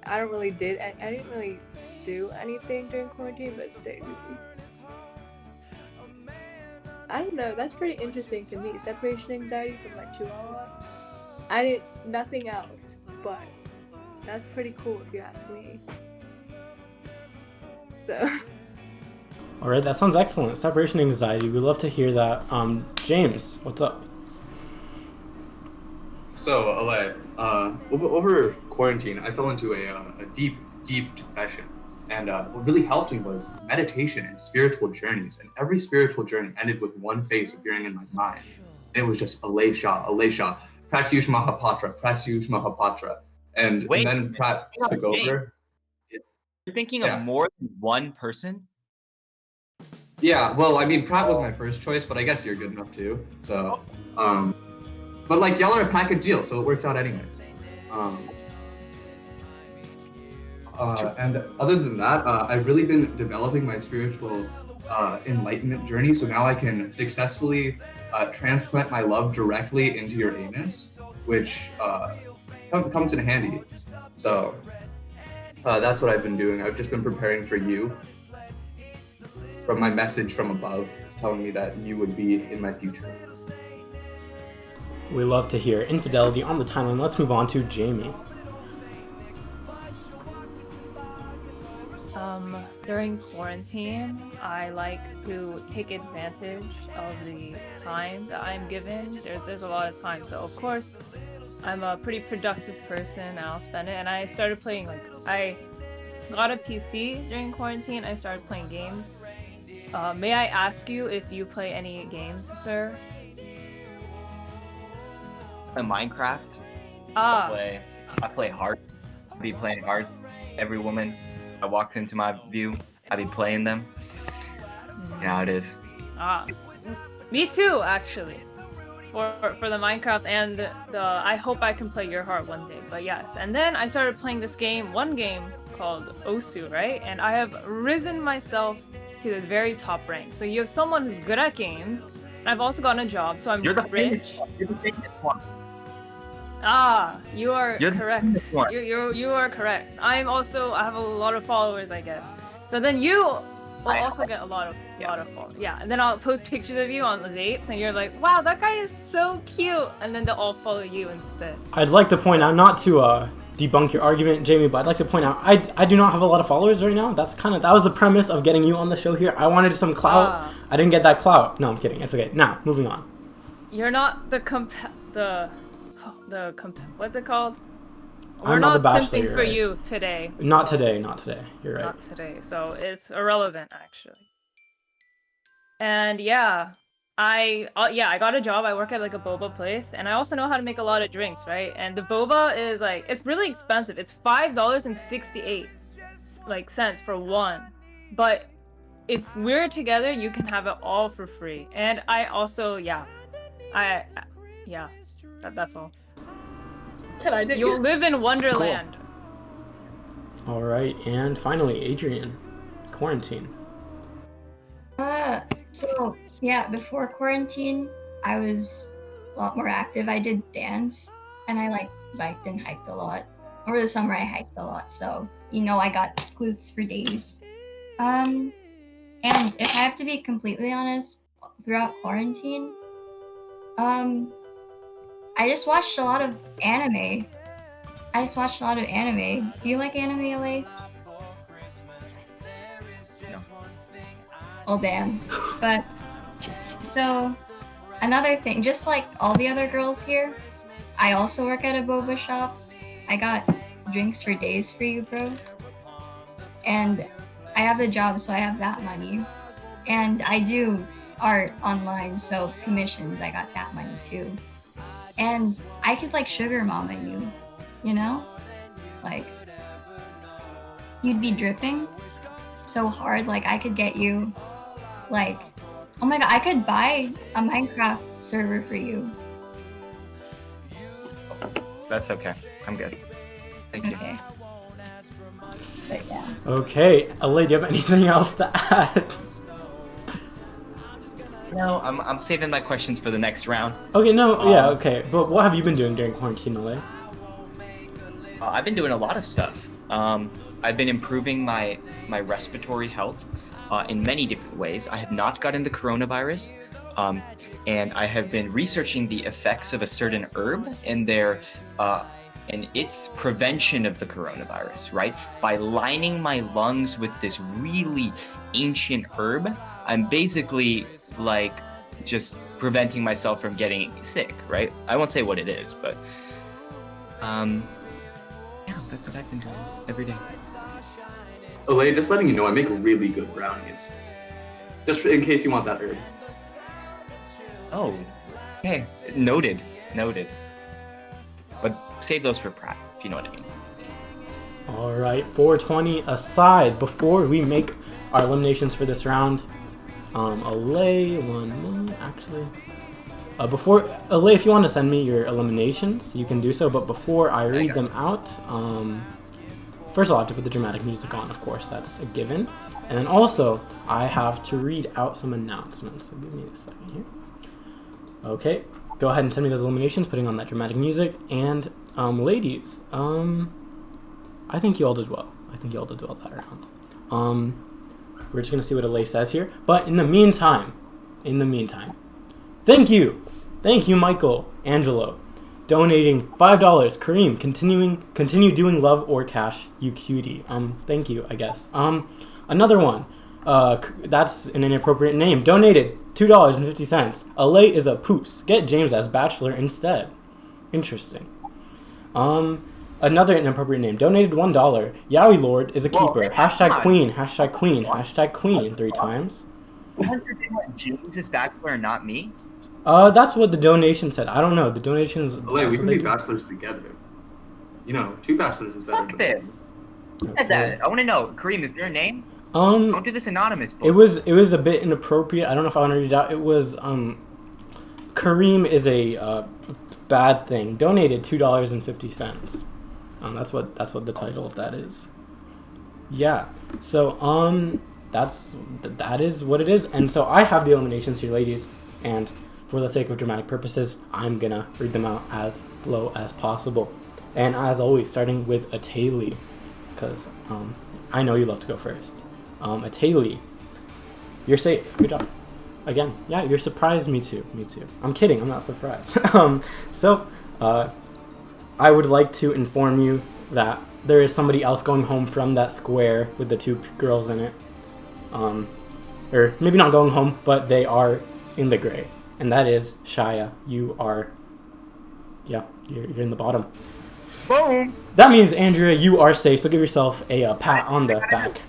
I don't really I didn't really do anything during quarantine, but stayed with me. I don't know. That's pretty interesting to me. Separation anxiety from my chihuahua. I did nothing else, but that's pretty cool if you ask me. So. All right, that sounds excellent. Separation anxiety. We love to hear that. James, what's up? So, Alay, over quarantine, I fell into a deep depression. And what really helped me was meditation and spiritual journeys. And every spiritual journey ended with one face appearing in my mind. And it was just Alay Shah, Pratyush Mahapatra. And then Prat took over. You're thinking of more than one person? Yeah, well, I mean, Pratt was my first choice, but I guess you're good enough too. So, but like, y'all are a package deal, so it works out anyways. And other than that, I've really been developing my spiritual enlightenment journey, so now I can successfully transplant my love directly into your anus, which comes in handy. So that's what I've been doing. I've just been preparing for you, from my message from above, telling me that you would be in my future. We love to hear infidelity on the timeline. Let's move on to Jamie. During quarantine, I like to take advantage of the time that I'm given. There's a lot of time, so of course, I'm a pretty productive person. I'll spend it, and I started playing, I got a PC during quarantine. I started playing games. May I ask you if you play any games, sir? Minecraft. I play Hearts. I be playing Hearts. Every woman that walks into my view, I be playing them. Yeah, it is. Me too, actually. For the Minecraft and the I hope I can play your heart one day. But yes, and then I started playing this one game called Osu, right? And I have risen myself to the very top rank. So you have someone who's good at games. And I've also gotten a job, so I'm You're the rich. You're the famous one. You are correct. You are correct. I have a lot of followers, I guess. So then you will also get a lot of followers. Yeah, and then I'll post pictures of you on the dates, and you're like, wow, that guy is so cute, and then they'll all follow you instead. I'd like to point out, not to debunk your argument, Jamie, but I'd like to point out I do not have a lot of followers right now. That was the premise of getting you on the show here. I wanted some clout. I didn't get that clout. No, I'm kidding. It's okay. Now, moving on. You're not what's it called? I'm not the Bachelor, simping for you today. Not today. You're right. Not today. So it's irrelevant, actually. And yeah, I got a job. I work at a boba place, and I also know how to make a lot of drinks, right? And the boba is it's really expensive. It's $5.68 cents for one. But if we're together, you can have it all for free. And I also that's all. Can I do? You'll live in Wonderland. Cool. All right, and finally, Adrian, quarantine. So yeah, before quarantine, I was a lot more active. I did dance, and I biked and hiked a lot. Over the summer, I hiked a lot, so I got glutes for days. And if I have to be completely honest, throughout quarantine, I just watched a lot of anime. Do you like anime, Alay? No. Oh, damn. But, so, another thing, just like all the other girls here, I also work at a boba shop. I got drinks for days for you, bro. And I have the job, so I have that money. And I do art online, so commissions, I got that money too. And I could sugar mama you, you'd be dripping so hard, I could get you, oh my god, I could buy a Minecraft server for you. That's okay. I'm good. Thank you. Okay. But yeah. Okay, Alay, do you have anything else to add? No, I'm saving my questions for the next round. Okay, okay. But what have you been doing during quarantine, Alay? I've been doing a lot of stuff. I've been improving my respiratory health in many different ways. I have not gotten the coronavirus, and I have been researching the effects of a certain herb and its prevention of the coronavirus, right? By lining my lungs with this really ancient herb, I'm basically like just preventing myself from getting sick, right? I won't say what it is, but yeah, that's what I've been doing every day. Alay, just letting you know, I make really good brownies. Just in case you want that herb. Oh, okay. Noted. But save those for Pratt, if you know what I mean. All right, 420 aside, before we make our eliminations for this round, Alay, 1 moment, actually. Before, Alay, if you want to send me your eliminations, you can do so, but before I read them out, first of all, I have to put the dramatic music on, of course, that's a given. And then also, I have to read out some announcements, so give me a second here. Okay, go ahead and send me those eliminations, putting on that dramatic music. And ladies, I think you all did well. That round. We're just gonna see what Alay says here. But in the meantime, thank you, Michael, Angelo, donating $5. Kareem, continue doing love or cash, you cutie. Thank you, I guess. Another one. That's an inappropriate name. Donated $2.50. Alay is a poos. Get James as bachelor instead. Interesting. Another inappropriate name. Donated $1. Yowie Lord is a keeper. Hashtag queen. Hashtag queen 3 times. James is bachelor and not me? That's what the donation said. I don't know. The donations. Alay, we can be bachelors together. You know, 2 bachelors is better. Fuck them. I want to know, Kareem, is there a name? Don't do this anonymous. It was a bit inappropriate. I don't know if I want to read it out. It was Kareem is a bad thing. Donated $2.50. That's what the title of that is. Yeah. So that is what it is. And so I have the eliminations here, ladies, and for the sake of dramatic purposes, I'm gonna read them out as slow as possible. And as always, starting with Atayli, because I know you love to go first. Atayli, you're safe. Good job. Again, yeah, you're surprised. Me too. I'm kidding. I'm not surprised. So, I would like to inform you that there is somebody else going home from that square with the 2 girls in it. Or maybe not going home, but they are in the gray. And that is Shia. You are, you're in the bottom. Boom! That means, Andrea, you are safe, so give yourself a pat on the back.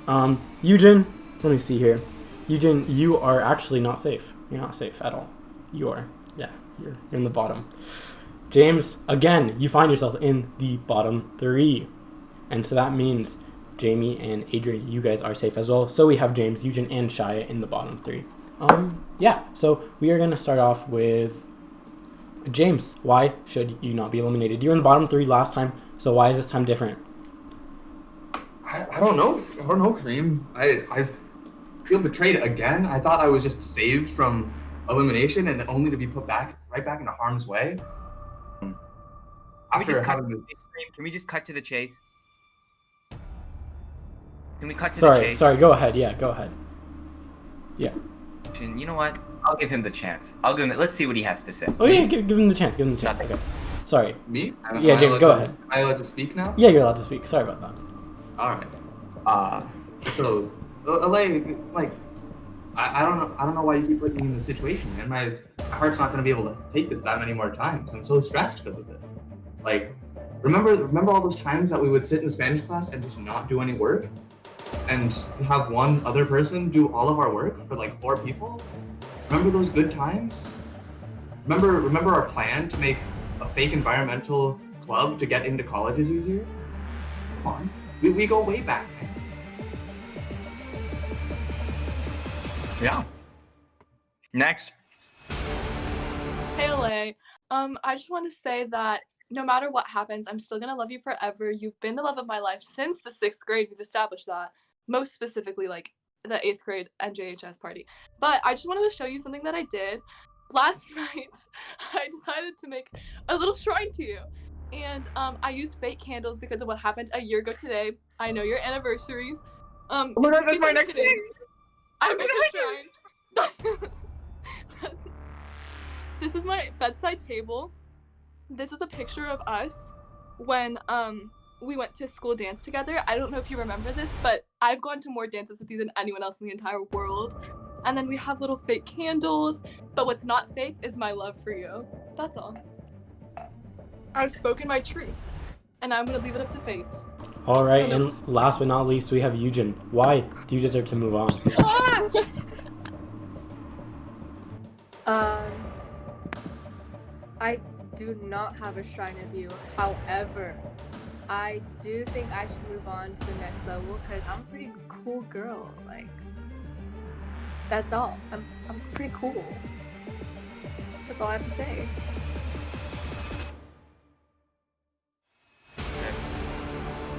YUJIN, let me see here. YUJIN, you are actually not safe. You're not safe at all. You are. Yeah, you're in the bottom. James, again, you find yourself in the bottom 3. And so that means Jamie and Adrian, you guys are safe as well. So we have James, YUJIN, and Shia in the bottom 3. Yeah, so we are going to start off with James. Why should you not be eliminated? You were in the bottom 3 last time, so why is this time different? I don't know, Kareem. I feel betrayed again. I thought I was just saved from elimination and only to be put right back into harm's way. After having this... Can we just cut to the chase? Can we cut to the chase? Sorry, go ahead. Yeah, go ahead. Yeah. You know what? I'll give him the chance. Let's see what he has to say. Oh yeah, give him the chance. Okay. Sorry. Me? Yeah, James, go ahead. Am I allowed to speak now? Yeah, you're allowed to speak. Sorry about that. Alright. So Alay, like, I don't know why you keep putting me in this situation, man. My heart's not gonna be able to take this that many more times. I'm so stressed because of it. Like, remember all those times that we would sit in Spanish class and just not do any work? And have one other person do all of our work for like 4 people? Remember those good times? Remember our plan to make a fake environmental club to get into colleges easier? Come on. We go way back. Yeah. Next. Hey, Alay. I just want to say that no matter what happens, I'm still gonna love you forever. You've been the love of my life since the 6th grade. We've established that. Most specifically, like, the 8th grade NJHS party. But I just wanted to show you something that I did. Last night, I decided to make a little shrine to you. And I used fake candles because of what happened a year ago today. I know your anniversaries. Oh my god, that's my next thing. I made a shrine. This is my bedside table. This is a picture of us when we went to school dance together. I don't know if you remember this, but I've gone to more dances with you than anyone else in the entire world. And then we have little fake candles, but what's not fake is my love for you. That's all. I've spoken my truth, and I'm gonna leave it up to fate. All right, and last but not least, we have YUJIN. Why do you deserve to move on? I do not have a shrine of you. However, I do think I should move on to the next level because I'm a pretty cool girl. Like, that's all. I'm pretty cool. That's all I have to say.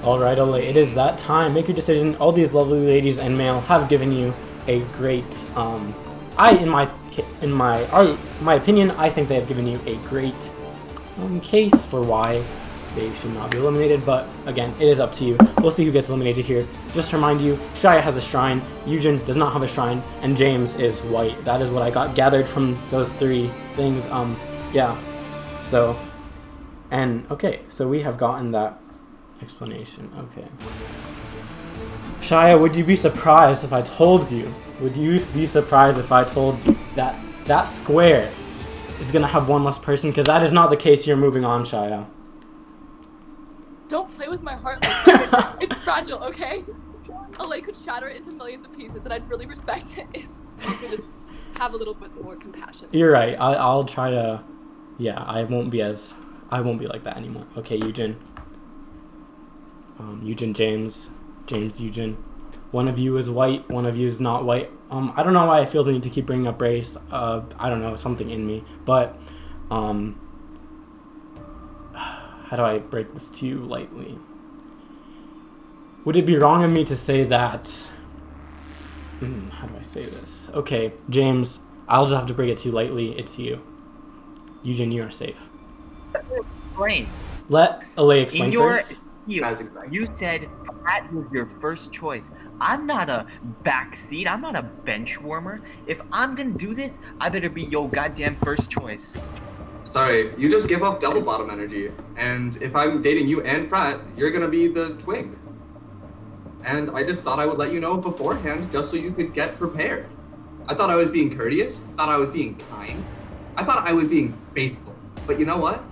All right, Alay, it is that time. Make your decision. All these lovely ladies and male have given you a great. In my opinion, I think they have given you a great case for why they should not be eliminated. But again, it is up to you. We'll see who gets eliminated here. Just to remind you, Shia has a shrine, YUJIN does not have a shrine, and James is white. That is what I got gathered from those three things. Yeah. So, and okay, so we have gotten that explanation. Okay. Shia, would you be surprised if I told you? Would you be surprised if I told you that that square is gonna have one less person? Because that is not the case. You're moving on, Shia. Don't play with my heart like that. It's fragile, okay? Alay could shatter it into millions of pieces, and I'd really respect it if you could just have a little bit more compassion. You're right. I'll try to. Yeah, I won't be like that anymore. Okay, YUJIN. YUJIN, James, YUJIN. One of you is white, one of you is not white. I don't know why I feel the need to keep bringing up race. I don't know, something in me. But, how do I break this to you lightly? Would it be wrong of me to say that... how do I say this? Okay, James, I'll just have to break it to you lightly. It's you. YUJIN, you are safe. Brain. Let Alay explain first. You said Pat was your first choice. I'm not a backseat. I'm not a bench warmer. If I'm gonna do this, I better be your goddamn first choice. Sorry, you just give off double bottom energy. And if I'm dating you and Pratt, you're gonna be the twink. And I just thought I would let you know beforehand just so you could get prepared. I thought I was being courteous. I thought I was being kind. I thought I was being faithful. But you know what?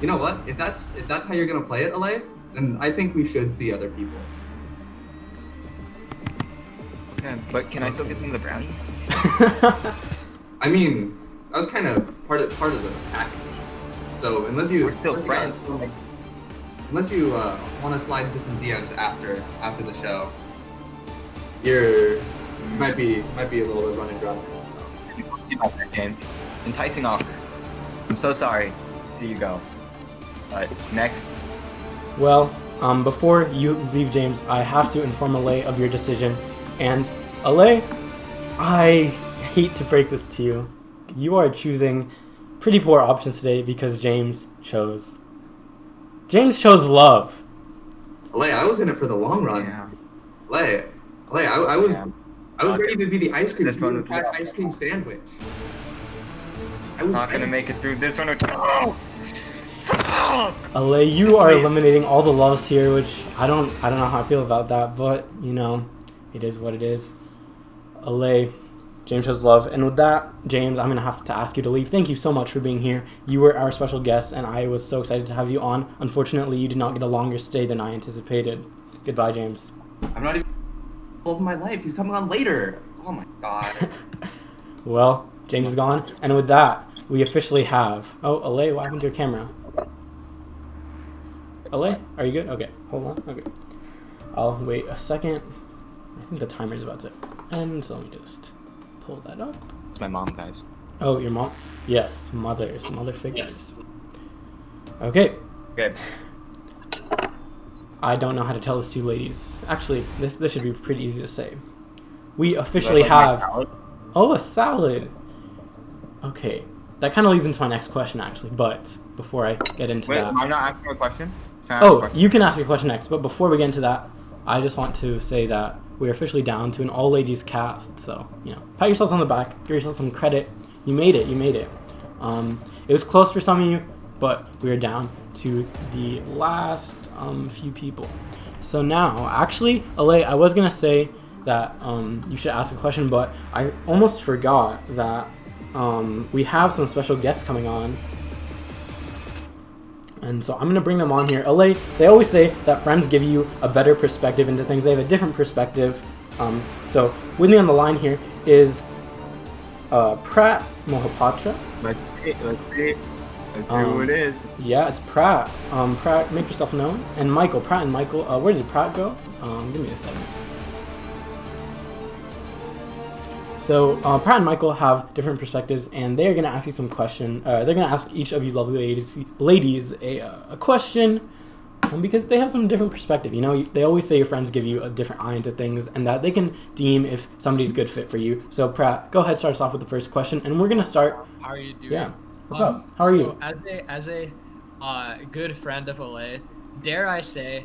You know what? If that's how you're gonna play it, Alay, then I think we should see other people. Okay, but can I still get some of the brownies? I mean, that was kind of part of the package. So unless you We're still friends. Unless you want to slide into some DMs after the show, you might be a little bit running dry. James. Enticing offers. I'm so sorry to see you go. But next. Well, before you leave, James, I have to inform Alay of your decision. And Alay, I hate to break this to you. You are choosing pretty poor options today because James chose love. Alay, I was in it for the long run. Yeah. Alay, I was ready to be the ice cream. This one with Pat's ice cream sandwich. I was not gonna make it through this one. Oh! Alay, you are eliminating all the loves here, which I don't know how I feel about that, but you know, it is what it is. Alay, James chose love, and with that, James, I'm gonna have to ask you to leave. Thank you so much for being here. You were our special guest, and I was so excited to have you on. Unfortunately, you did not get a longer stay than I anticipated. Goodbye, James. I'm not even of my life. He's coming on later. Oh my god. Well, James is gone, and with that, we officially have. Oh, Alay, what happened to your camera? Alay, are you good? Okay, hold on. Okay, I'll wait a second. I think the timer's about to end, so let me just pull that up. It's my mom, guys. Oh, your mom? Yes, mother figures. Okay. Good. I don't know how to tell this to you ladies. Actually, this should be pretty easy to say. We officially have... Oh, a salad! Okay, that kind of leads into my next question, actually, but before I get into Wait, that. am I not asking a question? Can I ask a Oh, question? you can ask a question next, but before we get into that, I just want to say that we're officially down to an all-ladies cast, so, pat yourselves on the back, give yourselves some credit. You made it. It was close for some of you, but we're down to the last few people. So now, actually, Alay, I was going to say that you should ask a question, but I almost forgot that we have some special guests coming on. And so I'm going to bring them on here. Alay, they always say that friends give you a better perspective into things. They have a different perspective. So with me on the line here is Prat Mohapatra. Let's see who it is. Yeah, it's Prat. Prat, make yourself known. And Michael, Prat and Michael. Where did Prat go? Give me a second. So Prat and Michael have different perspectives, and they're going to ask you some question. They're going to ask each of you lovely ladies a question, because they have some different perspective. They always say your friends give you a different eye into things, and that they can deem if somebody's a good fit for you. So Prat, go ahead, start us off with the first question, and we're going to start. How are you doing? Yeah. What's up? How are you? As a good friend of Alay, dare I say,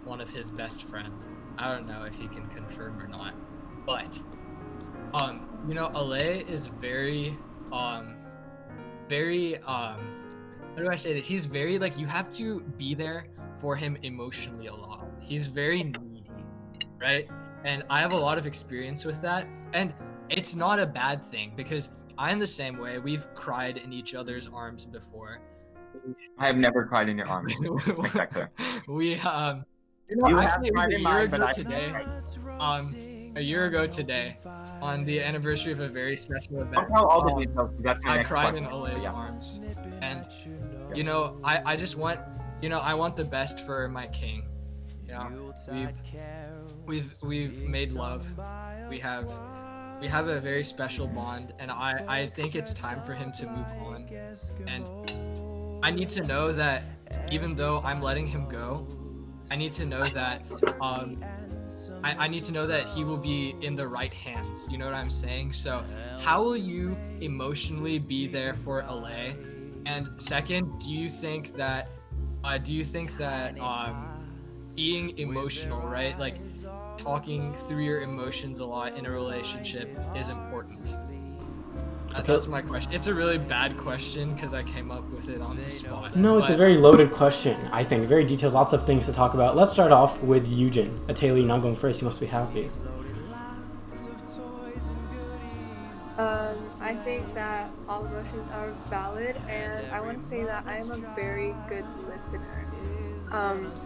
one of his best friends. I don't know if you can confirm or not, but Alay is very how do I say this? He's very, you have to be there for him emotionally a lot. He's very needy, right? And I have a lot of experience with that, and it's not a bad thing, because I'm the same way. We've cried in each other's arms before. I have never cried in your arms. Spectacular. We You actually, have cried in mine, but a year ago today, on the anniversary of a very special event, I'll tell all the details. That's my I next cried question. in Alay's Yeah. arms, and I just want, I want the best for my king. We've made love. We have a very special bond, and I think it's time for him to move on. And I need to know that even though I'm letting him go, I need to know that I need to know that he will be in the right hands. You know what I'm saying? So how will you emotionally be there for Alay? And second, do you think that being emotional, right? Like talking through your emotions a lot in a relationship is important? That's my question. It's a really bad question because I came up with it on the spot. No, it's a very loaded question, I think. Very detailed, lots of things to talk about. Let's start off with YUJIN. Taylor, you're not going first. You must be happy. I think that all emotions are valid, and I want to say that I am a very good listener.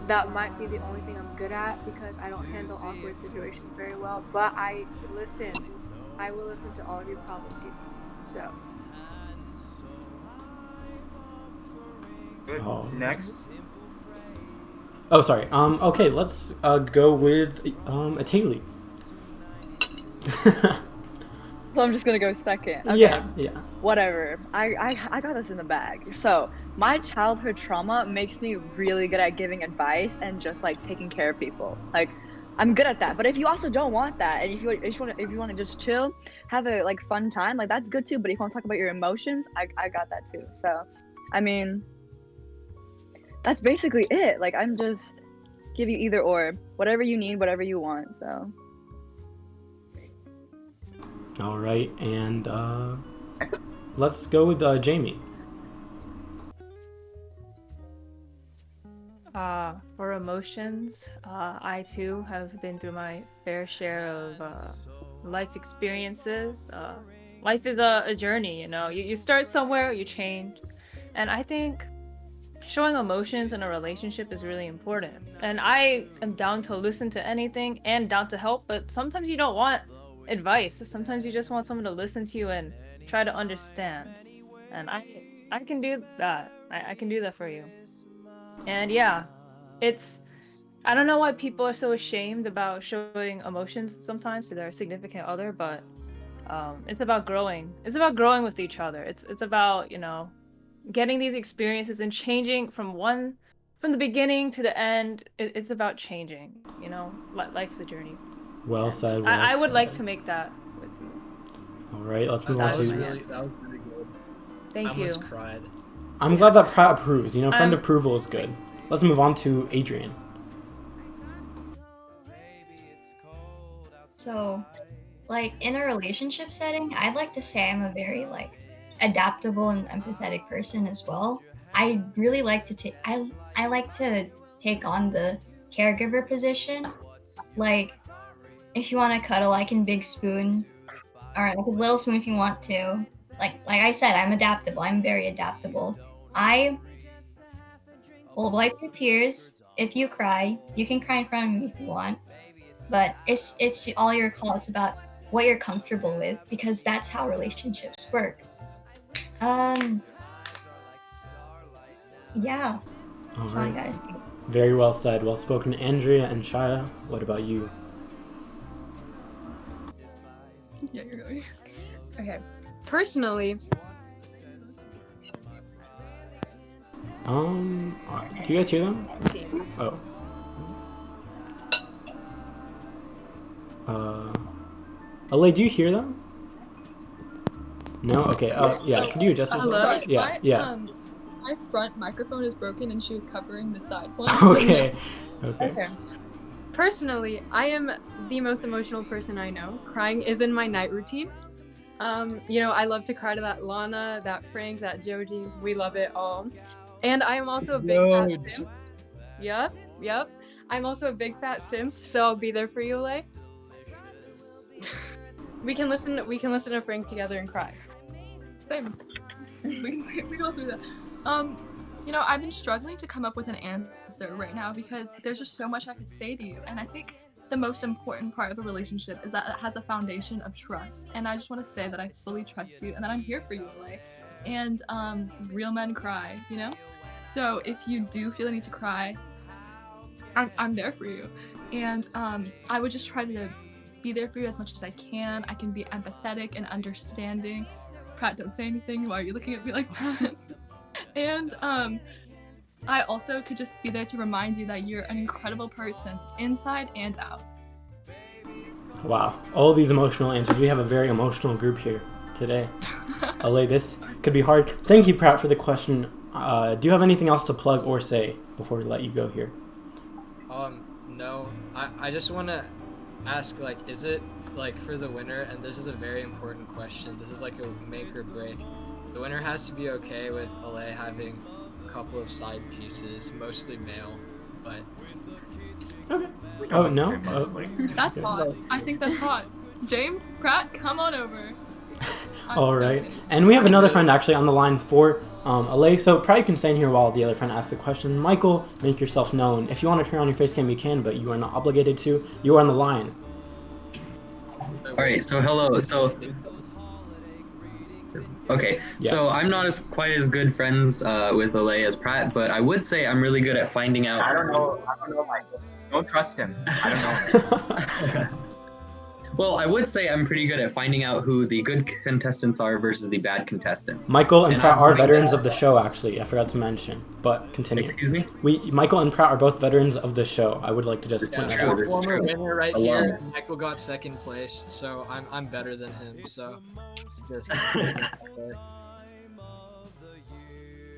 That might be the only thing I'm good at, because I don't handle awkward situations very well, but I listen. I will listen to all of your problems. So. Good. Oh. Next. Oh, sorry. Okay, let's go with Taylor. So I'm just gonna go second. Okay. Yeah. Whatever. I got this in the bag. So my childhood trauma makes me really good at giving advice and just taking care of people. I'm good at that. But if you also don't want that, and if you want to just chill, have a fun time, that's good too. But if you want to talk about your emotions, I got that too. So, I mean, that's basically it. I'm just give you either or, whatever you need, whatever you want. So. All right, and let's go with Jamie. For emotions, I too have been through my fair share of life experiences. Life is a journey, you start somewhere, you change. And I think showing emotions in a relationship is really important. And I am down to listen to anything and down to help, but sometimes you don't want advice. Sometimes you just want someone to listen to you and try to understand. And I can do that. I can do that for you. And yeah, I don't know why people are so ashamed about showing emotions sometimes to their significant other, but it's about growing. It's about growing with each other. It's about, getting these experiences and changing from the beginning to the end. It's about changing, life's a journey. Well said. I would like to make that with you. All right, let's move on That was to. really good. Thank I you. almost cried. I'm glad that Pratt approves. You know, friend Um, approval is good. Let's move on to Adrian. So, like in a relationship setting, I'd like to say I'm a very like adaptable and empathetic person as well. I really like to take I like to take on the caregiver position. Like if you want to cuddle, I can big spoon, or like a little spoon if you want to. Like I said, I'm adaptable. I'm very adaptable. I will wipe your tears if you cry. You can cry in front of me if you want, but it's all your call. It's about what you're comfortable with because that's how relationships work. Um, yeah, All that's all I right. gotta say. Very well said. Well spoken, Andrea and Shia. What about you? Yeah, you're going. Okay. Personally, Do you guys hear them? Oh. Alay, do you hear them? No? Okay. Yeah. Could you adjust yourself? Sorry, Yeah. Yeah. my front microphone is broken and she was covering the side one. Okay. Okay. okay. Personally, I am the most emotional person I know. Crying is in my night routine. I love to cry to that Lana, that Frank, that Joji. We love it all. And I am also a big fat simp. Yep. I'm also a big fat simp, so I'll be there for you, Lay. we can listen to Frank together and cry. Same. we can also do that. I've been struggling to come up with an answer right now because there's just so much I could say to you, and I think the most important part of a relationship is that it has a foundation of trust. And I just want to say that I fully trust you and that I'm here for you, Alay. And real men cry, you know? So if you do feel the need to cry, I'm there for you. And I would just try to be there for you as much as I can. I can be empathetic and understanding. Pratt, don't say anything. Why are you looking at me like that? And I also could just be there to remind you that you're an incredible person, inside and out. Wow. All these emotional answers. We have a very emotional group here today. Alay, this could be hard. Thank you, Pratt, for the question. Do you have anything else to plug or say before we let you go here? No. I just want to ask, like, is it, like, for the winner, and this is a very important question, this is like a make or break, the winner has to be okay with Alay having a couple of side pieces, mostly male, but... Okay. Oh, no? Oh. That's hot. I think that's hot. James, Pratt, come on over. All right. And we have another friend actually on the line for Alay. So Pratt, you can stay in here while the other friend asks the question. Michael, make yourself known. If you want to turn on your face cam, you can, but you are not obligated to. You are on the line. All right. So hello. Okay. Yeah. So I'm not quite as good friends with Alay as Pratt, but I would say I'm really good at finding out. I don't know, Michael. Don't trust him. I don't know. Well, I would say I'm pretty good at finding out who the good contestants are versus the bad contestants. Michael and Pratt are veterans of the show, actually. I forgot to mention, but continue. Excuse me? Michael and Pratt are both veterans of the show. I would like to just point that out. Former winner right here. Michael got second place, so I'm better than him. So. Just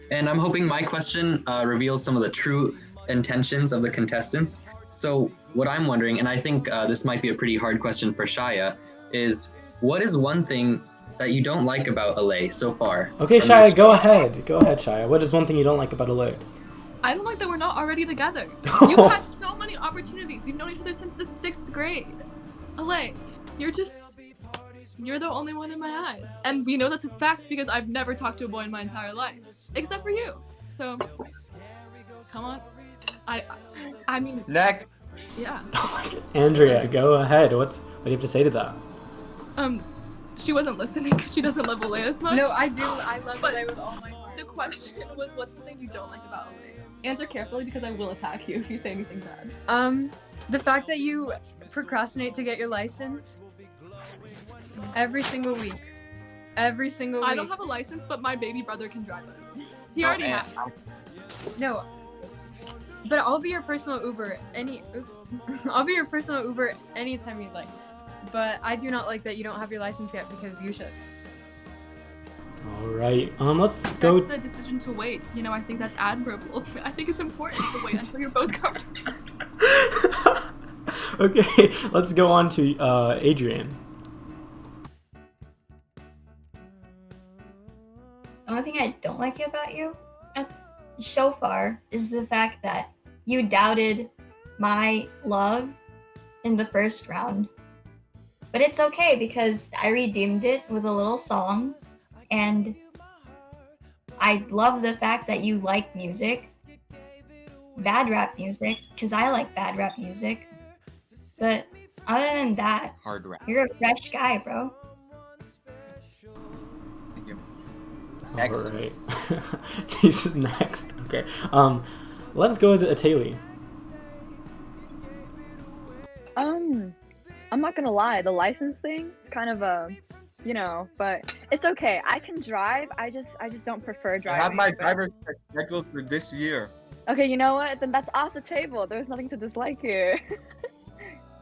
And I'm hoping my question reveals some of the true intentions of the contestants. So what I'm wondering, and I think this might be a pretty hard question for Shia, is what is one thing that you don't like about Alay so far? Okay, Shia, go ahead. Go ahead, Shia. What is one thing you don't like about Alay? I don't like that we're not already together. You've had so many opportunities. We've known each other since the 6th grade. Alay, you're the only one in my eyes. And we know that's a fact because I've never talked to a boy in my entire life. Except for you. So, come on. I mean... Next. Yeah. Andrea, go ahead. What do you have to say to that? She wasn't listening because she doesn't love Alay as much. No, I do. I love Alay with all my heart. The question was, what's something you don't like about Alay? Answer carefully because I will attack you if you say anything bad. The fact that you procrastinate to get your license every single week. Every single week. I don't have a license, but my baby brother can drive us. He already has. No. But I'll be your personal Uber I'll be your personal Uber anytime you'd like. But I do not like that you don't have your license yet because you should. All right. Let's go. That's the decision to wait. You know, I think that's admirable. I think it's important to wait until you're both comfortable. Okay, let's go on to Adrian. The only thing I don't like about you so far is the fact that you doubted my love in the first round. But it's okay because I redeemed it with a little song, and I love the fact that you like music. Bad rap music, because I like bad rap music. But other than that, Hard rap. you're a fresh guy, bro. Thank you. Next. All right. He's next. Okay. Let's go with Atali. I'm not gonna lie, the license thing, kind of but it's okay. I can drive. I just don't prefer I driving. have my driver's test scheduled for this year. Okay, you know what? Then that's off the table. There's nothing to dislike here.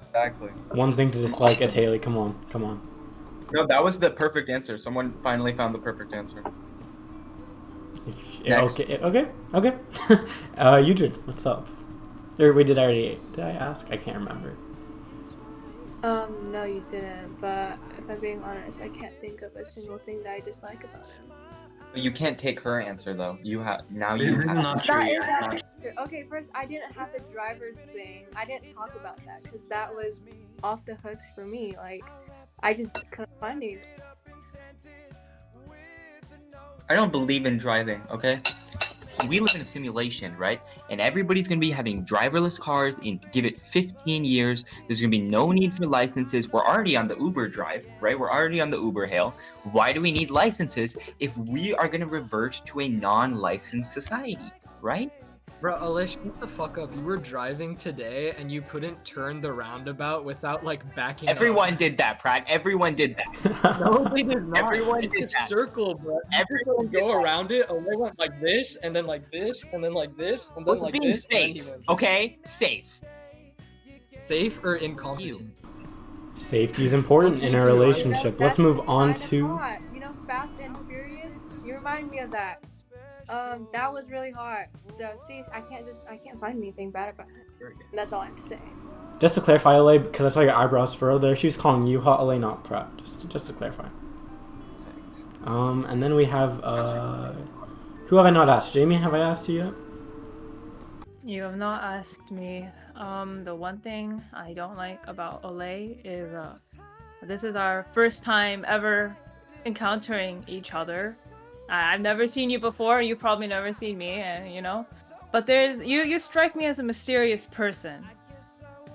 Exactly. One thing to dislike, Atali. Come on. No, that was the perfect answer. Someone finally found the perfect answer. Next. Okay. Yujin, what's up? Or did I ask? I can't remember. No, you didn't. But if I'm being honest, I can't think of a single thing that I dislike about him. You can't take her answer though. You have now. This You is have. not true. That is Yeah, not not true. Okay, first, I didn't have the driver's thing. I didn't talk about that because that was off the hooks for me. Like, I just couldn't find it. I don't believe in driving. Okay. We live in a simulation, right? And everybody's gonna be having driverless cars in give it 15 years. There's gonna be no need for licenses. We're already on the Uber drive, right? We're already on the Uber hail. Why do we need licenses if we are gonna revert to a non-licensed society, right? Bro, Alay, shut the fuck up. You were driving today and you couldn't turn the roundabout without like backing Everyone up. did that, Pratt. Everyone did that. No, they did not. Everyone It's did a that. circle, bro. Everyone Everyone go around it. Alay went like this, and then like this, and then like this, and then What's like being this. And then he safe? went. Okay, safe. Safe or incompetent? Safety is important in a relationship. Let's move on to. Hot. You know, Fast and Furious. You remind me of that. That was really hard. So see, I can't find anything bad about it. That's all I have to say. Just to clarify, Alay, because I saw your eyebrows furrow there. She was calling you hot, Alay, not Pratt. Just to clarify. And then we have who have I not asked? Jamie, have I asked you yet? You have not asked me. The one thing I don't like about Alay is this is our first time ever encountering each other. I've never seen you before. You've probably never seen me, and you know. But you strike me as a mysterious person.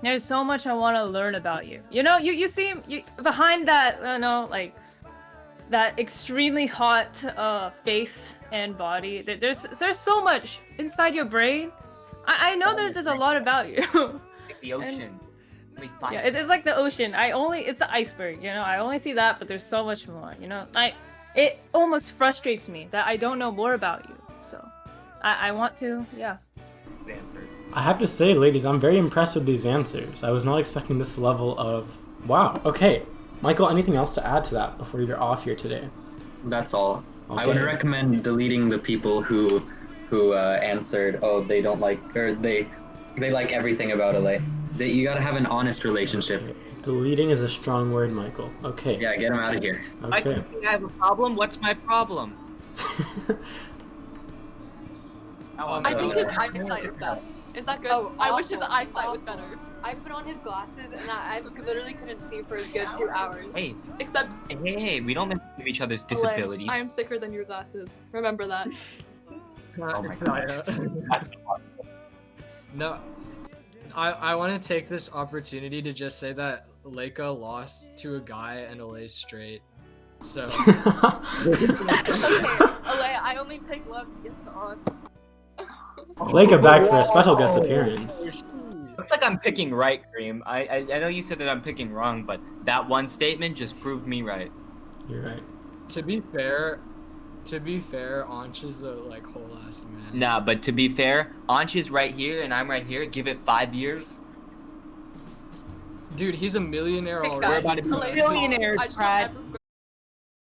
There's so much I want to learn about you. You know, you seem behind that, like that extremely hot face and body. There's so much inside your brain. I know there's a lot about you. Like the ocean. Yeah, it's like the ocean. It's the iceberg. You know, I only see that, but there's so much more. You know, it almost frustrates me that I don't know more about you. So, I want to, yeah. Answers. I have to say, ladies, I'm very impressed with these answers. I was not expecting this level of wow. Okay, Michael, anything else to add to that before you're off here today? That's all. Okay. I would recommend deleting the people who answered, oh, they don't like, or they like everything about Alay. You gotta have an honest relationship. Deleting is a strong word, Michael. Okay. Yeah, get him out of here. I Okay. think I have a problem. What's my problem? I think his eyesight is better. Is that good? Oh, I wish his awful, eyesight was awful. better. I put on his glasses and I literally couldn't see for a good 2 hours. Hey, Except, hey, we don't mention each other's disabilities. I am thicker than your glasses. Remember that. Oh my god. That's No, I want to take this opportunity to just say that Leica lost to a guy and Alay straight. So. Okay, Alay, I only picked love to get to on. Leica back for a special guest appearance. Looks like I'm picking right, Kareem. I know you said that I'm picking wrong, but that one statement just proved me right. You're right. To be fair, Anch is a whole ass man. Nah, but to be fair, Anch is right here and I'm right here. Give it 5 years. Dude, he's a millionaire Hey, already. guys, We're about to be Alay's millionaires, I just Brad. want